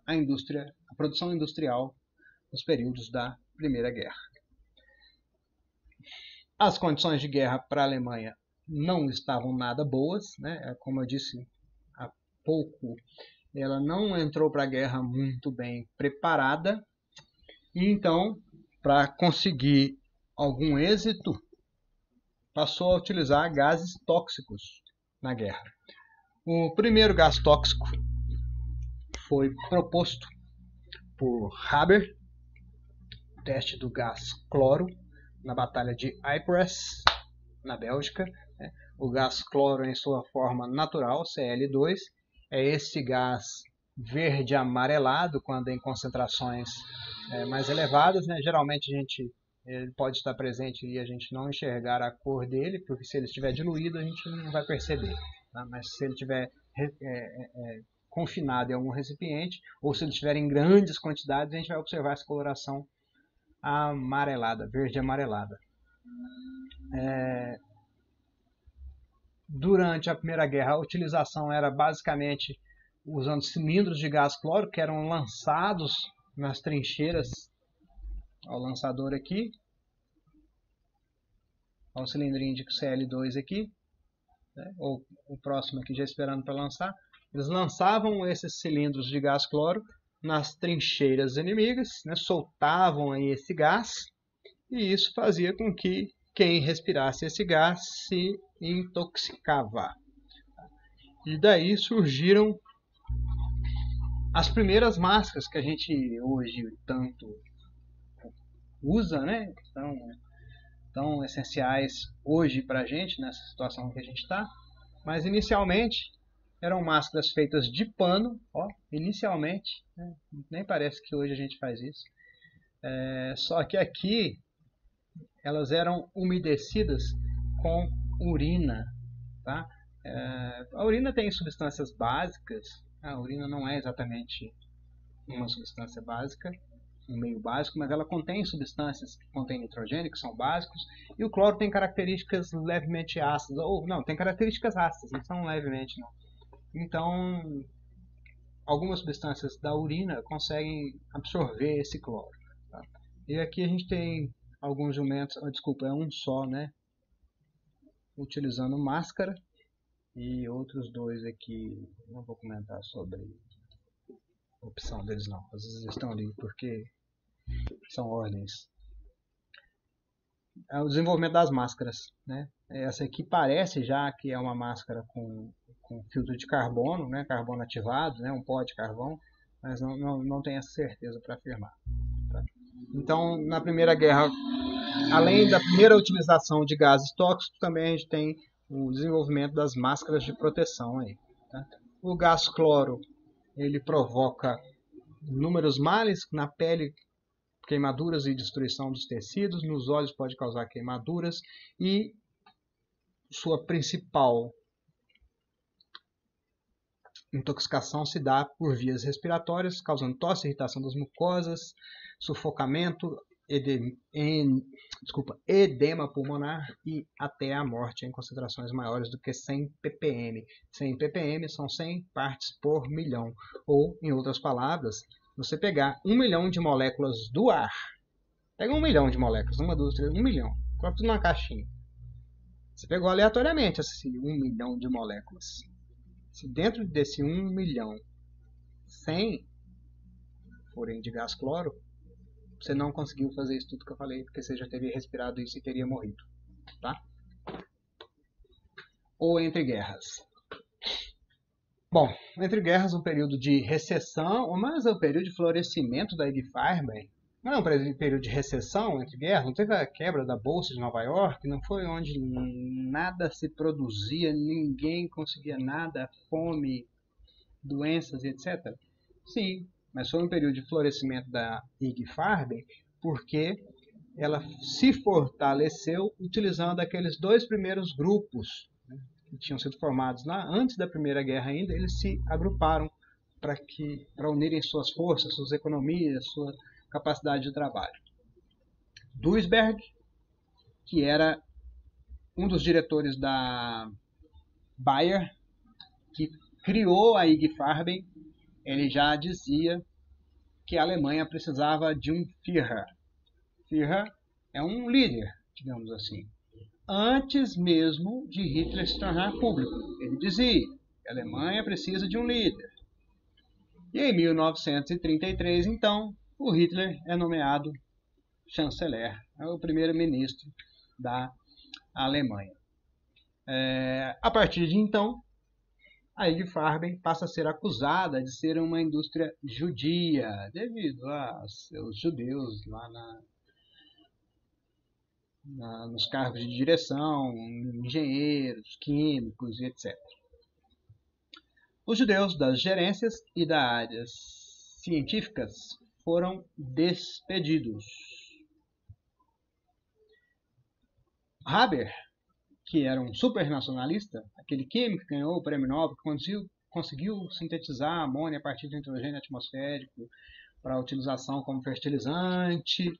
a produção industrial nos períodos da Primeira Guerra. As condições de guerra para a Alemanha não estavam nada boas, né? Como eu disse há pouco, ela não entrou para a guerra muito bem preparada, e então, para conseguir algum êxito, passou a utilizar gases tóxicos na guerra. O primeiro gás tóxico foi proposto por Haber, o teste do gás cloro, na Batalha de Ypres, na Bélgica. O gás cloro em sua forma natural, Cl2, é esse gás verde amarelado quando em concentrações mais elevadas, né? Geralmente ele pode estar presente e a gente não enxergar a cor dele, porque se ele estiver diluído a gente não vai perceber, tá? Mas se ele estiver confinado em algum recipiente, ou se ele estiver em grandes quantidades, a gente vai observar essa coloração amarelada, verde amarelada. Durante a Primeira Guerra, a utilização era basicamente usando cilindros de gás cloro que eram lançados nas trincheiras. Olha o lançador aqui, olha o cilindrinho de Cl2 aqui, né? Ou o próximo aqui já esperando para lançar. Eles lançavam esses cilindros de gás cloro nas trincheiras inimigas, né? Soltavam aí esse gás, e isso fazia com que quem respirasse esse gás se intoxicava. E daí surgiram as primeiras máscaras que a gente hoje tanto usa, né? Tão essenciais hoje para a gente, nessa situação que a gente está. Mas inicialmente eram máscaras feitas de pano, ó, inicialmente, né? Nem parece que hoje a gente faz isso. Só que aqui elas eram umedecidas com urina, tá? A urina tem substâncias básicas. A urina não é exatamente uma substância básica, um meio básico, mas ela contém substâncias que contêm nitrogênio, que são básicos, e o cloro tem características levemente ácidas, ou não, tem características ácidas, não são levemente não. Então, algumas substâncias da urina conseguem absorver esse cloro. Tá? E aqui a gente tem alguns jumentos, desculpa, é um só, né? Utilizando máscara, e outros dois aqui, não vou comentar sobre a opção deles não, às vezes eles estão ali porque são ordens. É o desenvolvimento das máscaras, né? Essa aqui parece já que é uma máscara com filtro de carbono, né? Carbono ativado, né? Um pó de carvão, mas não tenho essa certeza para afirmar. Tá? Então, na Primeira Guerra, além da primeira utilização de gases tóxicos, também a gente tem o desenvolvimento das máscaras de proteção aí. Tá? O gás cloro, ele provoca inúmeros males na pele, queimaduras e destruição dos tecidos, nos olhos pode causar queimaduras e sua principal intoxicação se dá por vias respiratórias, causando tosse, irritação das mucosas, sufocamento, edema pulmonar e até a morte em concentrações maiores do que 100 ppm. 100 ppm são 100 partes por milhão, ou, em outras palavras, você pegar 1 milhão de moléculas do ar, pega 1 milhão de moléculas, 1, 2, 3, 1 milhão, coloca tudo numa caixinha. Você pegou aleatoriamente esse 1 milhão de moléculas. Se dentro desse 1 milhão 100 forem de gás cloro, você não conseguiu fazer isso tudo que eu falei, porque você já teria respirado isso e teria morrido. Tá? Ou entre guerras. Bom, entre guerras, um período de recessão, mas é um período de florescimento da IG Farben. Não é um período de recessão entre guerras, não teve a quebra da Bolsa de Nova York, não foi onde nada se produzia, ninguém conseguia nada, fome, doenças, etc. Sim, mas foi um período de florescimento da IG Farben porque ela se fortaleceu utilizando aqueles dois primeiros grupos, né, que tinham sido formados lá antes da Primeira Guerra ainda. Eles se agruparam para unirem suas forças, suas economias, sua capacidade de trabalho. Duisberg, que era um dos diretores da Bayer, que criou a IG Farben, ele já dizia que a Alemanha precisava de um Führer. Führer é um líder, digamos assim. Antes mesmo de Hitler se tornar público, ele dizia que a Alemanha precisa de um líder. E em 1933, então, o Hitler é nomeado chanceler, é o primeiro-ministro da Alemanha. A partir de então, a IG Farben passa a ser acusada de ser uma indústria judia, devido a seus judeus lá nos cargos de direção, engenheiros, químicos e etc. Os judeus das gerências e das áreas científicas foram despedidos. Haber, que era um supernacionalista, aquele químico que ganhou o prêmio Nobel, que conseguiu sintetizar amônia a partir do nitrogênio atmosférico para utilização como fertilizante,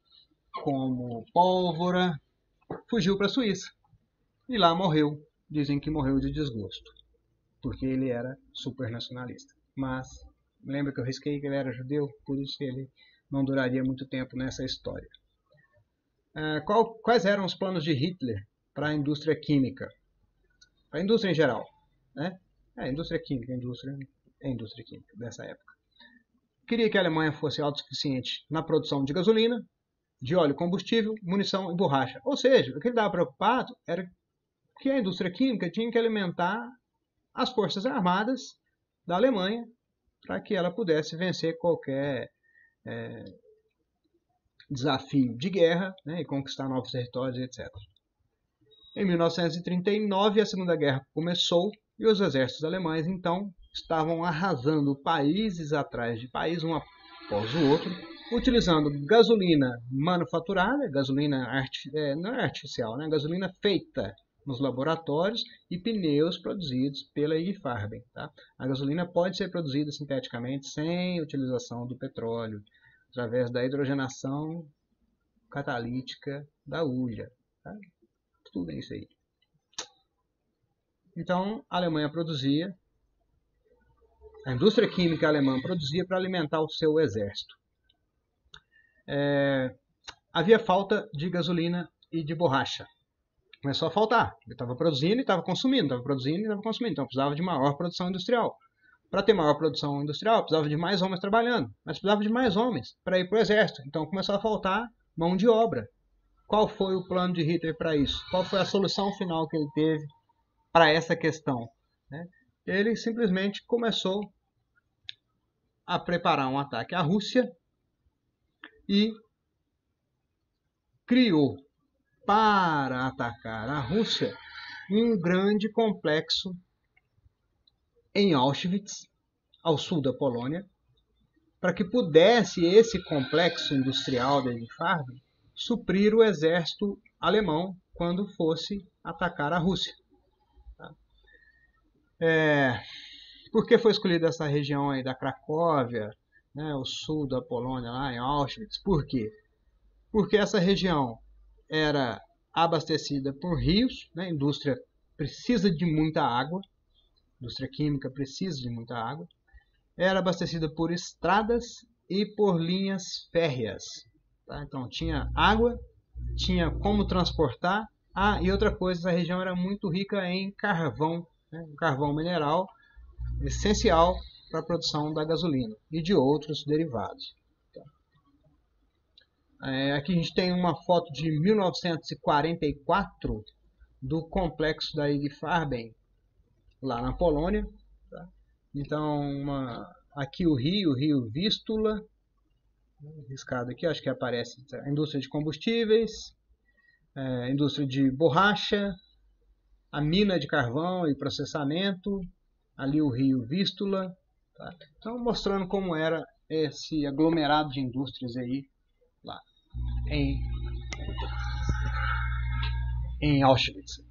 como pólvora, fugiu para a Suíça e lá morreu. Dizem que morreu de desgosto, porque ele era supernacionalista. Mas lembra que eu risquei que ele era judeu, por isso que ele não duraria muito tempo nessa história. Quais eram os planos de Hitler para a indústria química? Para a indústria em geral, né? A indústria química, a indústria química dessa época. Queria que a Alemanha fosse autossuficiente na produção de gasolina, de óleo combustível, munição e borracha. Ou seja, o que ele estava preocupado era que a indústria química tinha que alimentar as forças armadas da Alemanha para que ela pudesse vencer qualquer desafio de guerra, né, e conquistar novos territórios, etc. Em 1939, a Segunda Guerra começou e os exércitos alemães, então, estavam arrasando países atrás de país, um após o outro, utilizando gasolina manufaturada, gasolina não é artificial, né? Gasolina feita nos laboratórios e pneus produzidos pela IG Farben. Tá? A gasolina pode ser produzida sinteticamente sem utilização do petróleo, através da hidrogenação catalítica da hulha. Tá? Tudo isso aí. Então, a Alemanha produzia a indústria química alemã produzia para alimentar o seu exército. Havia falta de gasolina e de borracha. Começou a faltar. Ele estava produzindo e estava consumindo, estava produzindo e estava consumindo. Então precisava de maior produção industrial. Para ter maior produção industrial, precisava de mais homens trabalhando. Mas precisava de mais homens para ir para o exército. Então começou a faltar mão de obra. Qual foi o plano de Hitler para isso? Qual foi a solução final que ele teve para essa questão? Ele simplesmente começou a preparar um ataque à Rússia e criou para atacar a Rússia um grande complexo em Auschwitz, ao sul da Polônia, para que pudesse esse complexo industrial de Farben suprir o exército alemão quando fosse atacar a Rússia. Por que foi escolhida essa região aí da Cracóvia, o sul da Polônia, lá em Auschwitz? Por quê? Porque essa região era abastecida por rios, a indústria precisa de muita água, a indústria química precisa de muita água, era abastecida por estradas e por linhas férreas. Então tinha água, tinha como transportar. E outra coisa, essa região era muito rica em carvão, carvão mineral, essencial para a produção da gasolina e de outros derivados. Aqui a gente tem uma foto de 1944 do complexo da IG Farben, lá na Polônia. Então, aqui o rio Vístula, riscado aqui, acho que aparece a indústria de combustíveis, a indústria de borracha, a mina de carvão e processamento, ali o rio Vístula. Então, mostrando como era esse aglomerado de indústrias aí, lá em Auschwitz,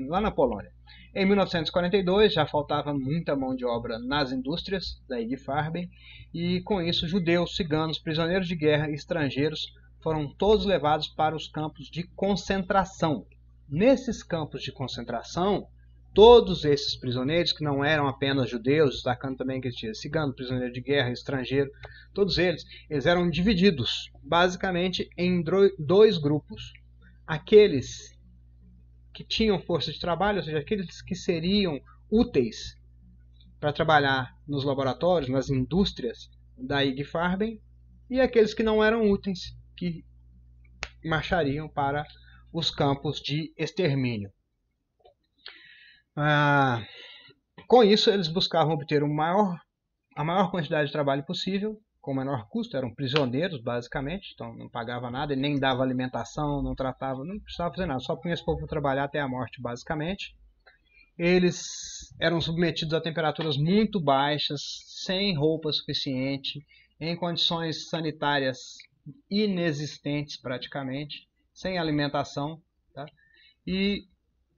lá na Polônia. Em 1942 já faltava muita mão de obra nas indústrias da IG Farben e com isso judeus, ciganos, prisioneiros de guerra e estrangeiros foram todos levados para os campos de concentração. Nesses campos de concentração, todos esses prisioneiros, que não eram apenas judeus, destacando também que tinha cigano, prisioneiro de guerra, estrangeiro, todos eles eram divididos basicamente em dois grupos. Aqueles que tinham força de trabalho, ou seja, aqueles que seriam úteis para trabalhar nos laboratórios, nas indústrias da IG Farben, e aqueles que não eram úteis, que marchariam para os campos de extermínio. Com isso, eles buscavam obter a maior quantidade de trabalho possível, com o menor custo. Eram prisioneiros, basicamente, então não pagava nada, nem dava alimentação, não tratava, não precisava fazer nada, só punha esse povo para trabalhar até a morte, basicamente. Eles eram submetidos a temperaturas muito baixas, sem roupa suficiente, em condições sanitárias inexistentes praticamente, sem alimentação, e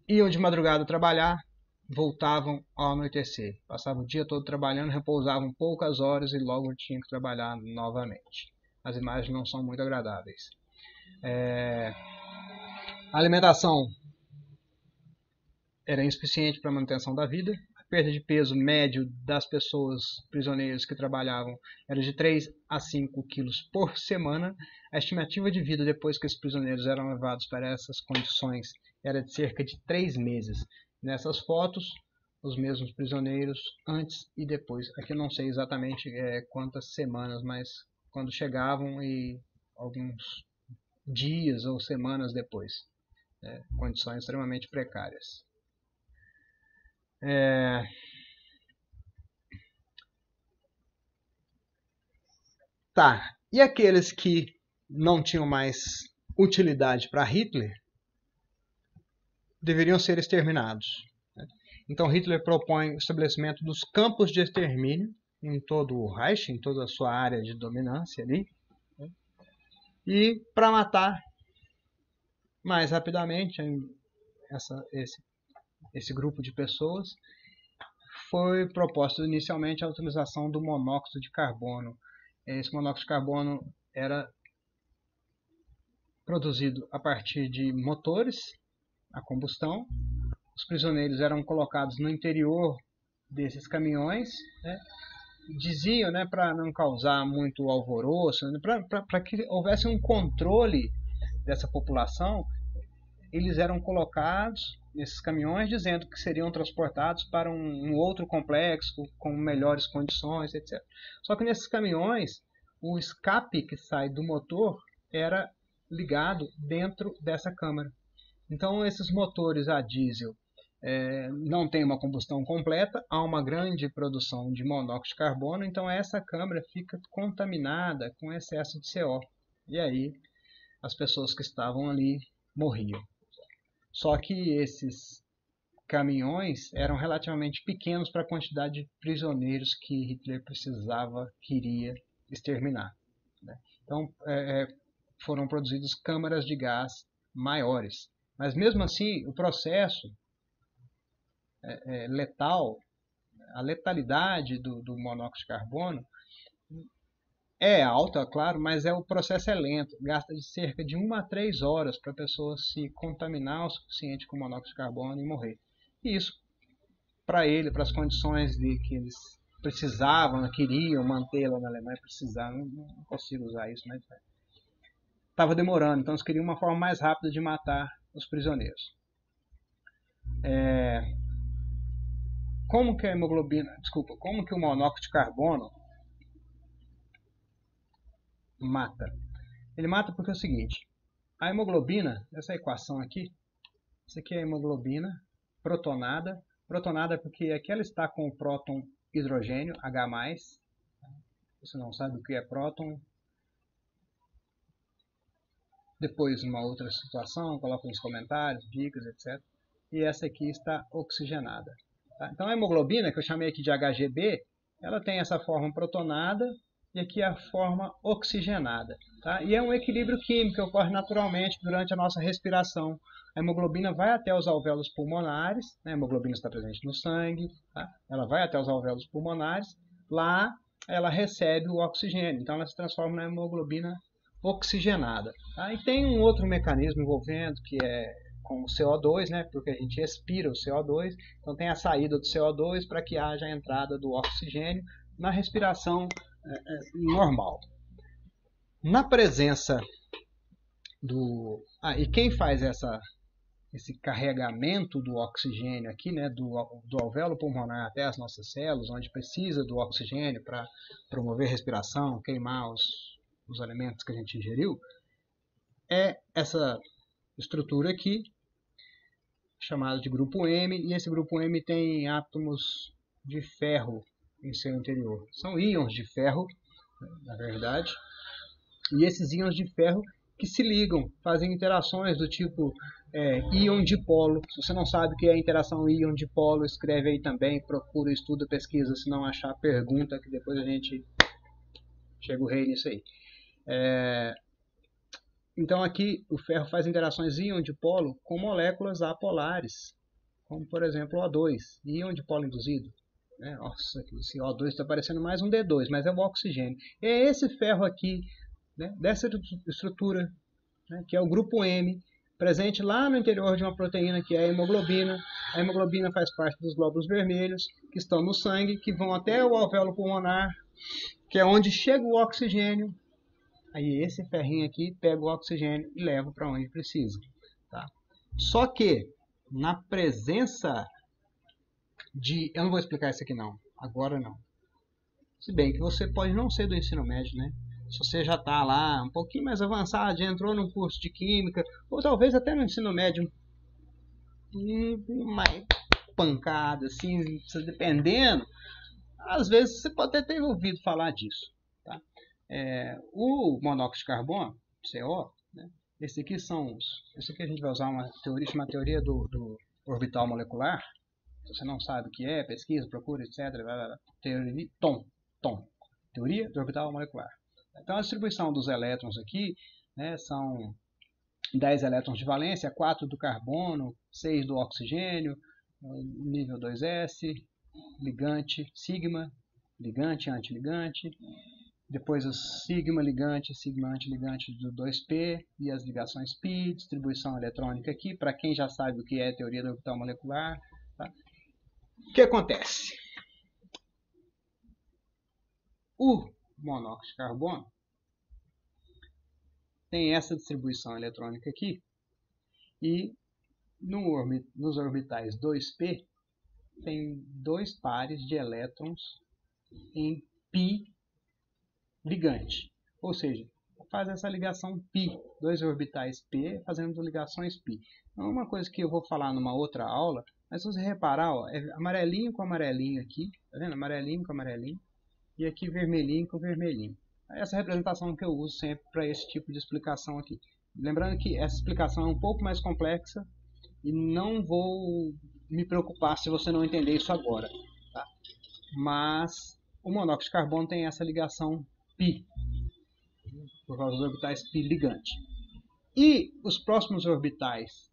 iam de madrugada trabalhar, voltavam ao anoitecer. Passavam o dia todo trabalhando, repousavam poucas horas e logo tinham que trabalhar novamente. As imagens não são muito agradáveis. A alimentação era insuficiente para a manutenção da vida. A perda de peso médio das pessoas prisioneiras que trabalhavam era de 3 a 5 quilos por semana. A estimativa de vida depois que esses prisioneiros eram levados para essas condições era de cerca de 3 meses. Nessas fotos, os mesmos prisioneiros antes e depois. Aqui eu não sei exatamente quantas semanas, mas quando chegavam e alguns dias ou semanas depois. Condições extremamente precárias. E aqueles que não tinham mais utilidade para Hitler deveriam ser exterminados. Então Hitler propõe o estabelecimento dos campos de extermínio em todo o Reich, em toda a sua área de dominância ali, e para matar mais rapidamente esse grupo de pessoas, foi proposta inicialmente a utilização do monóxido de carbono. Esse monóxido de carbono era produzido a partir de motores a combustão. Os prisioneiros eram colocados no interior desses caminhões, né? Diziam, né, para não causar muito alvoroço, né, para que houvesse um controle dessa população, eles eram colocados nesses caminhões dizendo que seriam transportados para um outro complexo com melhores condições, etc. Só que nesses caminhões, o escape que sai do motor era ligado dentro dessa câmara. Então esses motores a diesel não tem uma combustão completa, há uma grande produção de monóxido de carbono, então essa câmara fica contaminada com excesso de CO. E aí as pessoas que estavam ali morriam. Só que esses caminhões eram relativamente pequenos para a quantidade de prisioneiros que Hitler queria exterminar, né? Então foram produzidas câmaras de gás maiores. Mas mesmo assim, o processo letal, a letalidade do monóxido de carbono é alta, claro, mas o processo é lento. Gasta de cerca de 1 a 3 horas para a pessoa se contaminar o suficiente com monóxido de carbono e morrer. E isso, para as condições que eles precisavam, queriam mantê-la na Alemanha, precisavam, não consigo usar isso, mas estava demorando, então eles queriam uma forma mais rápida de matar os prisioneiros. Como que a hemoglobina, como que o monóxido de carbono mata? Ele mata porque é o seguinte: a hemoglobina, essa equação aqui, isso aqui é a hemoglobina protonada. Protonada porque aqui ela está com o próton hidrogênio, H+. Você não sabe o que é próton, depois numa outra situação, coloca nos comentários, dicas, etc. E essa aqui está oxigenada. Tá? Então a hemoglobina, que eu chamei aqui de HGB, ela tem essa forma protonada e aqui a forma oxigenada. Tá? E é um equilíbrio químico que ocorre naturalmente durante a nossa respiração. A hemoglobina vai até os alvéolos pulmonares, né? A hemoglobina está presente no sangue, tá? Ela vai até os alvéolos pulmonares, lá ela recebe o oxigênio, então ela se transforma na hemoglobina oxigenada. Tá? E tem um outro mecanismo envolvendo, que é com o CO2, né? Porque a gente expira o CO2, então tem a saída do CO2 para que haja a entrada do oxigênio na respiração normal. Na presença do... e quem faz esse carregamento do oxigênio aqui, né, do alvéolo pulmonar até as nossas células, onde precisa do oxigênio para promover respiração, queimar os alimentos que a gente ingeriu, é essa estrutura aqui, chamada de grupo M, e esse grupo M tem átomos de ferro em seu interior. São íons de ferro, na verdade, e esses íons de ferro que se ligam, fazem interações do tipo íon dipolo. Se você não sabe o que é a interação íon dipolo, escreve aí também, procura, estuda, pesquisa, se não achar, pergunta, que depois a gente chega o rei nisso aí. Então aqui o ferro faz interações íon dipolo com moléculas apolares, como por exemplo o O2, íon dipolo induzido. Nossa, esse O2 está parecendo mais um D2, mas é o oxigênio. É esse ferro aqui, né, dessa estrutura, né, que é o grupo M, presente lá no interior de uma proteína que é a hemoglobina. A hemoglobina faz parte dos glóbulos vermelhos, que estão no sangue, que vão até o alvéolo pulmonar, que é onde chega o oxigênio. Aí esse ferrinho aqui pega o oxigênio e leva para onde precisa. Tá? Só que, na presença de... Eu não vou explicar isso aqui não, agora não. Se bem que você pode não ser do ensino médio, né? Se você já está lá um pouquinho mais avançado, já entrou num curso de química, ou talvez até no ensino médio, mais pancada, assim, dependendo, às vezes você pode até ter ouvido falar disso. Tá? O monóxido de carbono, CO, né? Esse aqui a gente vai usar uma teoria chamada teoria do orbital molecular. Se você não sabe o que é, pesquisa, procura, etc. Teoria teoria do orbital molecular. Então a distribuição dos elétrons aqui, né, são 10 elétrons de valência, 4 do carbono, 6 do oxigênio, nível 2s, ligante, sigma, ligante, antiligante, depois o sigma ligante, sigma antiligante do 2p e as ligações π, distribuição eletrônica aqui, para quem já sabe o que é a teoria do orbital molecular. Tá? O que acontece? O monóxido de carbono tem essa distribuição eletrônica aqui e nos orbitais 2p tem dois pares de elétrons em π ligante, ou seja, faz essa ligação π, dois orbitais p fazendo ligações π. Então, uma coisa que eu vou falar numa outra aula, mas se você reparar, ó, é amarelinho com amarelinho aqui, tá vendo? Amarelinho com amarelinho, e aqui vermelhinho com vermelhinho. Essa representação que eu uso sempre para esse tipo de explicação aqui. Lembrando que essa explicação é um pouco mais complexa e não vou me preocupar se você não entender isso agora, tá? Mas o monóxido de carbono tem essa ligação π, por causa dos orbitais π ligante. E os próximos orbitais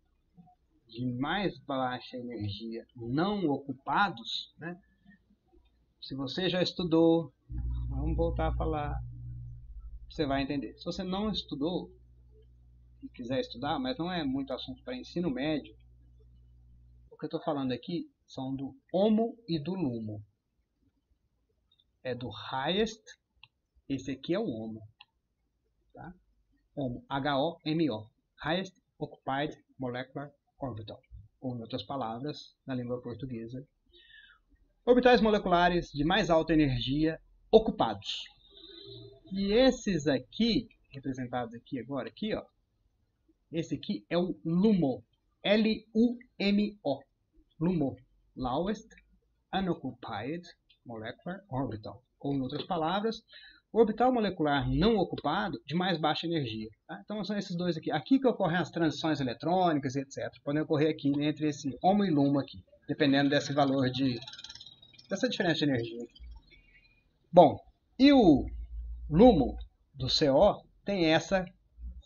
de mais baixa energia não ocupados, né? Se você já estudou, vamos voltar a falar, você vai entender. Se você não estudou e quiser estudar, mas não é muito assunto para ensino médio, o que eu estou falando aqui são do HOMO e do LUMO. É do highest, esse aqui é o HOMO, tá? HOMO, H-O-M-O, Highest Occupied Molecular Orbital, ou em outras palavras, na língua portuguesa, orbitais moleculares de mais alta energia ocupados. E esses aqui, representados aqui agora, aqui, ó, esse aqui é o LUMO, L-U-M-O, LUMO, Lowest Unoccupied Molecular Orbital, ou em outras palavras, orbital molecular não ocupado de mais baixa energia. Tá? Então são esses dois aqui. Aqui que ocorrem as transições eletrônicas, etc. Podem ocorrer aqui entre esse HOMO e LUMO aqui, dependendo desse valor dessa diferença de energia. Bom, e o LUMO do CO tem essa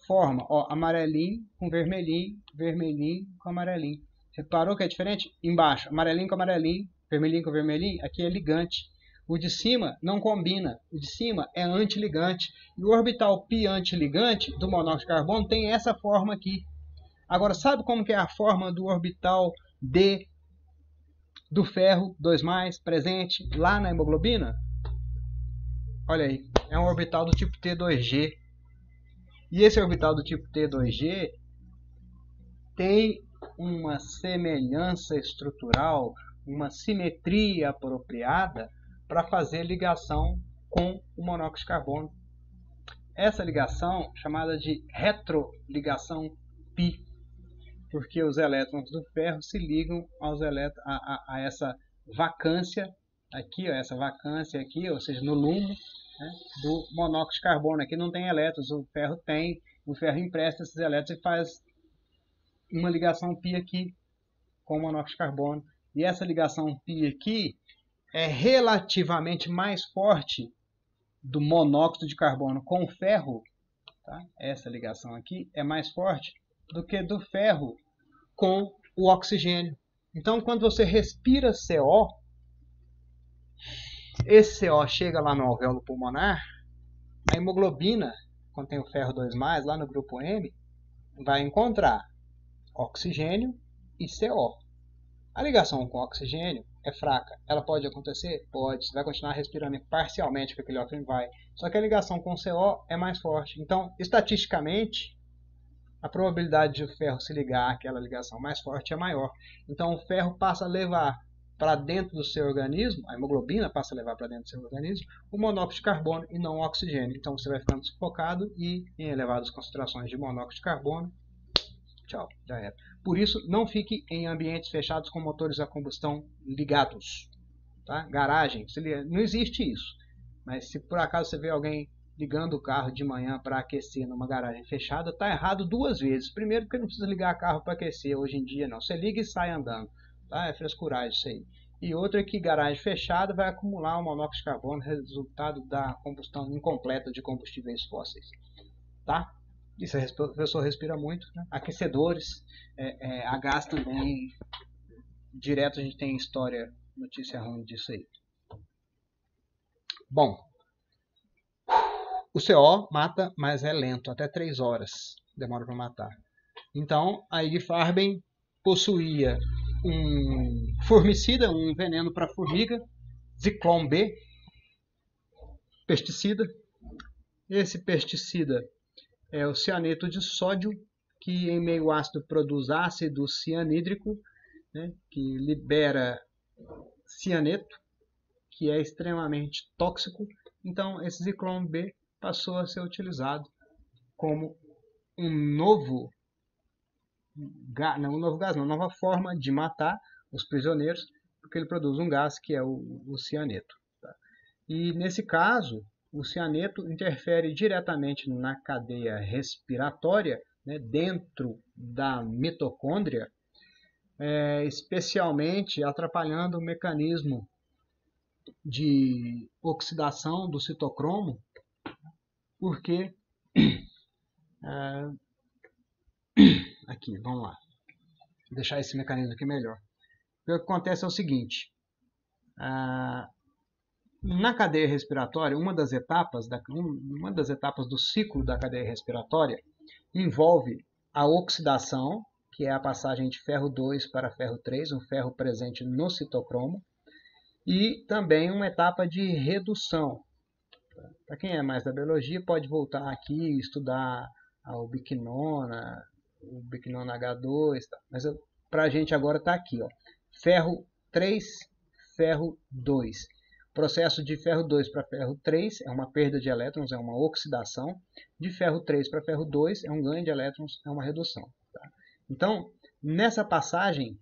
forma, ó, amarelinho com vermelhinho, vermelhinho com amarelinho. Reparou que é diferente? Embaixo, amarelinho com amarelinho, vermelhinho com vermelhinho, aqui é ligante. O de cima não combina, o de cima é antiligante. E o orbital π antiligante do monóxido de carbono tem essa forma aqui. Agora, sabe como que é a forma do orbital D do ferro 2+, presente lá na hemoglobina? Olha aí, é um orbital do tipo T2G. E esse orbital do tipo T2G tem uma semelhança estrutural, uma simetria apropriada para fazer ligação com o monóxido de carbono. Essa ligação chamada de retroligação π, porque os elétrons do ferro se ligam a essa vacância aqui, ó, essa vacância aqui, ou seja, no LUMO, né, do monóxido de carbono. Aqui não tem elétrons, o ferro tem, o ferro empresta esses elétrons e faz uma ligação π aqui com o monóxido de carbono. E essa ligação π aqui é relativamente mais forte do monóxido de carbono com o ferro, tá? Essa ligação aqui é mais forte do que do ferro com o oxigênio. Então, quando você respira CO, esse CO chega lá no alvéolo pulmonar, a hemoglobina, quando tem o ferro 2+, lá no grupo M, vai encontrar oxigênio e CO. A ligação com o oxigênio é fraca. Ela pode acontecer? Pode. Você vai continuar respirando parcialmente, porque aquele oxigênio vai. Só que a ligação com o CO é mais forte. Então, estatisticamente, a probabilidade de o ferro se ligar àquela ligação mais forte é maior. Então, o ferro passa a levar para dentro do seu organismo, a hemoglobina passa a levar para dentro do seu organismo, o monóxido de carbono e não o oxigênio. Então, você vai ficando sufocado e em elevadas concentrações de monóxido de carbono, tchau, já era. Por isso, não fique em ambientes fechados com motores a combustão ligados. Tá? Garagem, não existe isso. Mas se por acaso você vê alguém ligando o carro de manhã para aquecer numa garagem fechada, está errado duas vezes. Primeiro, porque não precisa ligar carro para aquecer hoje em dia, não. Você liga e sai andando. Tá? É frescuragem isso aí. E outra é que garagem fechada vai acumular o monóxido de carbono, resultado da combustão incompleta de combustíveis fósseis. Tá? E se a pessoa respira muito, né? Aquecedores, a gás também, direto a gente tem história, notícia ruim disso aí. Bom, o CO mata, mas é lento, até 3 horas demora para matar. Então, a Ig Farben possuía um formicida, um veneno para formiga, Zyklon B, pesticida. Esse pesticida é o cianeto de sódio, que em meio ácido produz ácido cianídrico, né, que libera cianeto, que é extremamente tóxico. Então, esse Zyklon B passou a ser utilizado como uma nova forma de matar os prisioneiros, porque ele produz um gás que é o cianeto. Tá? E nesse caso, o cianeto interfere diretamente na cadeia respiratória, né, dentro da mitocôndria, especialmente atrapalhando o mecanismo de oxidação do citocromo, porque aqui, vamos lá, vou deixar esse mecanismo aqui melhor. O que acontece é o seguinte: na cadeia respiratória, uma das etapas do ciclo da cadeia respiratória envolve a oxidação, que é a passagem de ferro 2 para ferro 3, um ferro presente no citocromo, e também uma etapa de redução. Para quem é mais da biologia, pode voltar aqui e estudar a ubiquinona, o biquinona H2, tá? Mas para a gente agora está aqui, ó, ferro 3, ferro 2. O processo de ferro 2 para ferro 3 é uma perda de elétrons, é uma oxidação. De ferro 3 para ferro 2 é um ganho de elétrons, é uma redução. Tá? Então, nessa passagem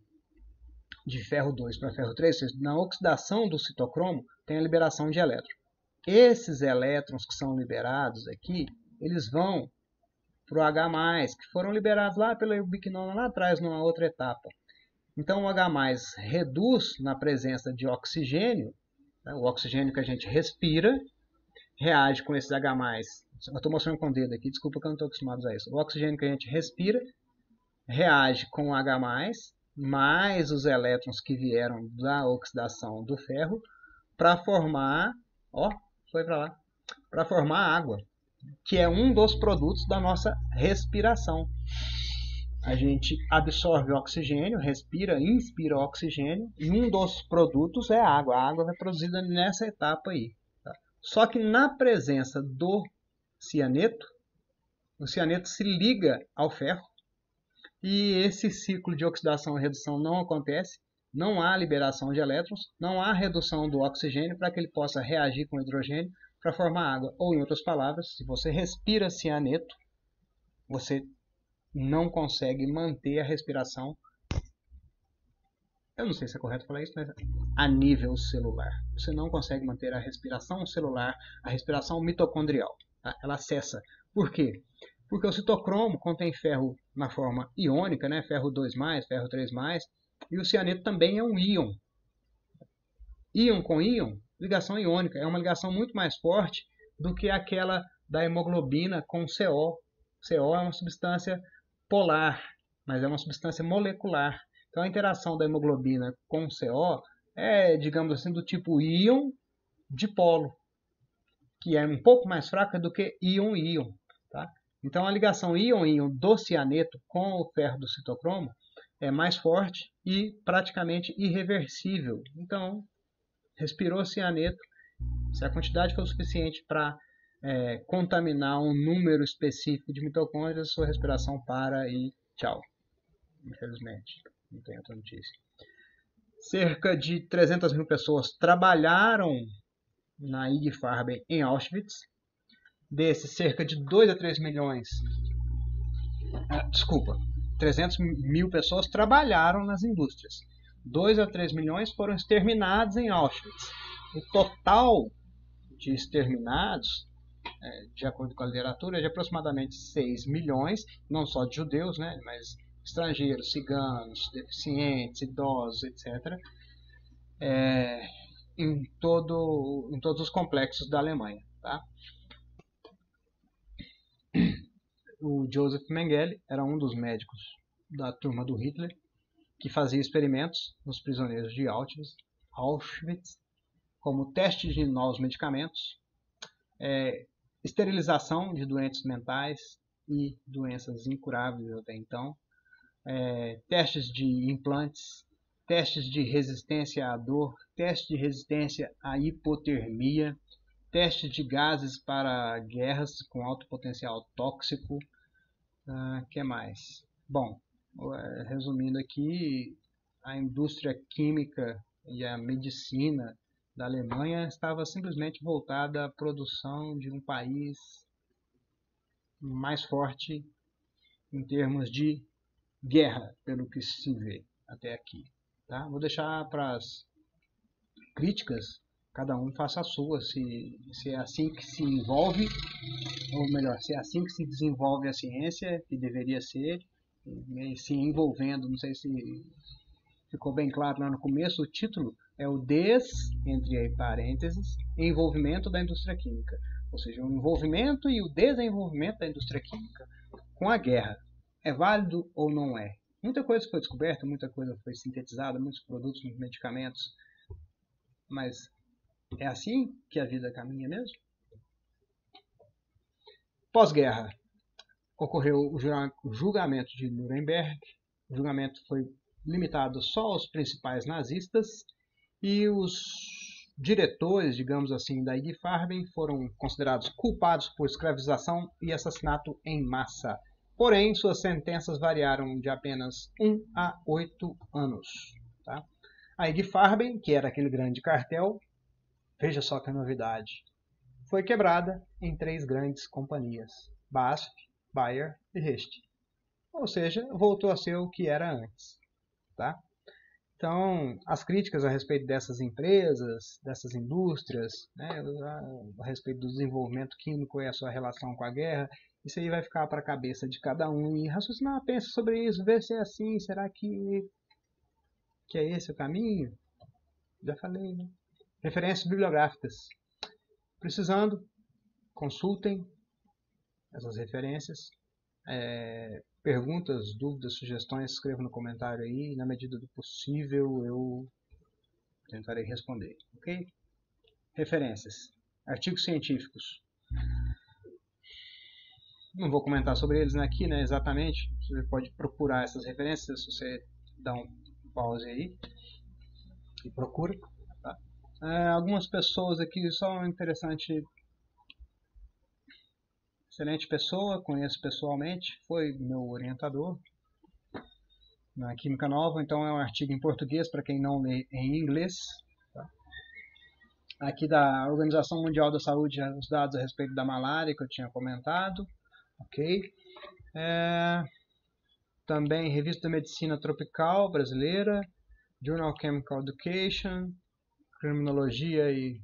de ferro 2 para ferro 3, na oxidação do citocromo, tem a liberação de elétrons. Esses elétrons que são liberados aqui, eles vão para o H+, que foram liberados lá pela ubiquinona lá atrás, numa outra etapa. Então, o H+, reduz na presença de oxigênio, né, o oxigênio que a gente respira, reage com esses H+, eu estou mostrando com o dedo aqui, desculpa que eu não estou acostumado a isso. O oxigênio que a gente respira reage com o H+, mais os elétrons que vieram da oxidação do ferro, para formar, para formar água, que é um dos produtos da nossa respiração. A gente absorve oxigênio, respira, inspira oxigênio, e um dos produtos é a água. A água é produzida nessa etapa aí. Tá? Só que na presença do cianeto, o cianeto se liga ao ferro, e esse ciclo de oxidação e redução não acontece, não há liberação de elétrons, não há redução do oxigênio para que ele possa reagir com o hidrogênio para formar água. Ou, em outras palavras, se você respira cianeto, você não consegue manter a respiração, eu não sei se é correto falar isso, mas a nível celular. Você não consegue manter a respiração celular, a respiração mitocondrial. Tá? Ela cessa. Por quê? Porque o citocromo contém ferro na forma iônica, né? Ferro 2+, ferro 3+, e o cianeto também é um íon. Íon com íon, ligação iônica, é uma ligação muito mais forte do que aquela da hemoglobina com CO. CO é uma substância polar, mas é uma substância molecular. Então a interação da hemoglobina com CO é, digamos assim, do tipo íon dipolo, que é um pouco mais fraca do que íon-íon. Tá? Então a ligação íon-íon do cianeto com o ferro do citocromo é mais forte e praticamente irreversível. Então, respirou cianeto, se a quantidade for suficiente para contaminar um número específico de mitocôndrias, sua respiração para e tchau. Infelizmente, não tem outra notícia. Cerca de 300 mil pessoas trabalharam na IG Farben em Auschwitz. Desses, cerca de 2 a 3 milhões... 300 mil pessoas trabalharam nas indústrias. 2 a 3 milhões foram exterminados em Auschwitz. O total de exterminados, de acordo com a literatura, é de aproximadamente 6 milhões, não só de judeus, né, mas estrangeiros, ciganos, deficientes, idosos, etc., em todos os complexos da Alemanha. Tá? O Joseph Mengele era um dos médicos da turma do Hitler, que fazia experimentos nos prisioneiros de Auschwitz, como teste de novos medicamentos, esterilização de doentes mentais e doenças incuráveis até então, testes de implantes, testes de resistência à dor, testes de resistência à hipotermia, Teste de gases para guerras com alto potencial tóxico. Que mais? Bom, resumindo aqui, a indústria química e a medicina da Alemanha estava simplesmente voltada à produção de um país mais forte em termos de guerra, pelo que se vê até aqui. Tá? Vou deixar para as críticas, cada um faça a sua, se é assim que se envolve, ou melhor, se é assim que se desenvolve a ciência, que deveria ser, se envolvendo, não sei se ficou bem claro lá no começo, o título é o entre parênteses, envolvimento da indústria química, ou seja, o envolvimento e o desenvolvimento da indústria química com a guerra. É válido ou não é? Muita coisa foi descoberta, muita coisa foi sintetizada, muitos produtos, muitos medicamentos, mas é assim que a vida caminha mesmo? Pós-guerra, ocorreu o julgamento de Nuremberg. O julgamento foi limitado só aos principais nazistas e os diretores, digamos assim, da IG Farben foram considerados culpados por escravização e assassinato em massa. Porém, suas sentenças variaram de apenas 1 a 8 anos. Tá? A IG Farben, que era aquele grande cartel, veja só que novidade, foi quebrada em 3 grandes companhias, BASF, Bayer e Rest. Ou seja, voltou a ser o que era antes. Tá? Então, as críticas a respeito dessas empresas, dessas indústrias, né, a respeito do desenvolvimento químico e a sua relação com a guerra, isso aí vai ficar para a cabeça de cada um e raciocinar, pensa sobre isso, ver se é assim, será que é esse o caminho? Já falei, né? Referências bibliográficas. Precisando, consultem essas referências. Perguntas, dúvidas, sugestões, escreva no comentário aí. Na medida do possível, eu tentarei responder. Ok? Referências. Artigos científicos. Não vou comentar sobre eles aqui, né, exatamente. Você pode procurar essas referências, se você dá um pause aí e procura. Tá? Algumas pessoas aqui, só interessante. Excelente pessoa, conheço pessoalmente, foi meu orientador na Química Nova, então é um artigo em português para quem não lê em inglês. Tá? Aqui da Organização Mundial da Saúde, os dados a respeito da malária que eu tinha comentado. Ok. Também Revista da Medicina Tropical Brasileira, Journal Chemical Education, Criminologia e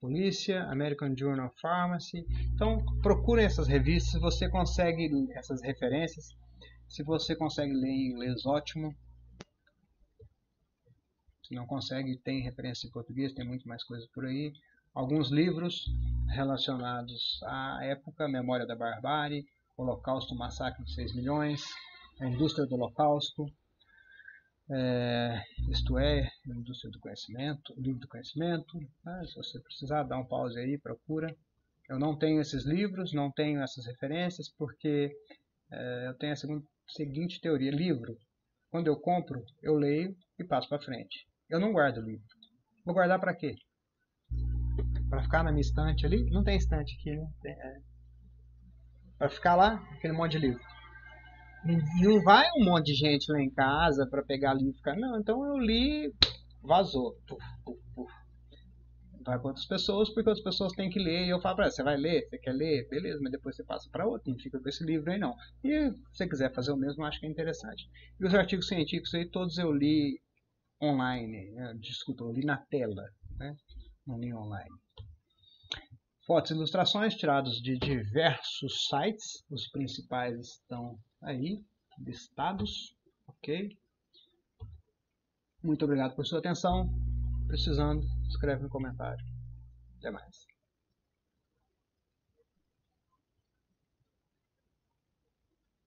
Polícia, American Journal of Pharmacy. Então, procurem essas revistas, se você consegue, essas referências. Se você consegue ler em inglês, ótimo. Se não consegue, tem referência em português, tem muito mais coisa por aí. Alguns livros relacionados à época, Memória da Barbárie, Holocausto, Massacre de 6 milhões, A Indústria do Holocausto, isto é, Indústria do Conhecimento, Livro do Conhecimento. Se você precisar, dá um pause aí, procura. Eu não tenho esses livros, não tenho essas referências, porque eu tenho a seguinte teoria. Livro, quando eu compro, eu leio e passo para frente. Eu não guardo o livro. Vou guardar para quê? Para ficar na minha estante ali? Não tem estante aqui, né? Para ficar lá, aquele monte de livro. Não vai um monte de gente lá em casa para pegar livro e ficar. Não, então eu li, vazou. Vai para outras pessoas, porque outras pessoas têm que ler. E eu falo para ela, você vai ler? Você quer ler? Beleza, mas depois você passa para outro, não fica com esse livro aí não. E se você quiser fazer o mesmo, acho que é interessante. E os artigos científicos aí, todos eu li online. Desculpa, eu li na tela, né? Não li online. Fotos e ilustrações tiradas de diversos sites. Os principais estão aí, listados. Ok? Muito obrigado por sua atenção. Precisando, escreve no comentário. Até mais.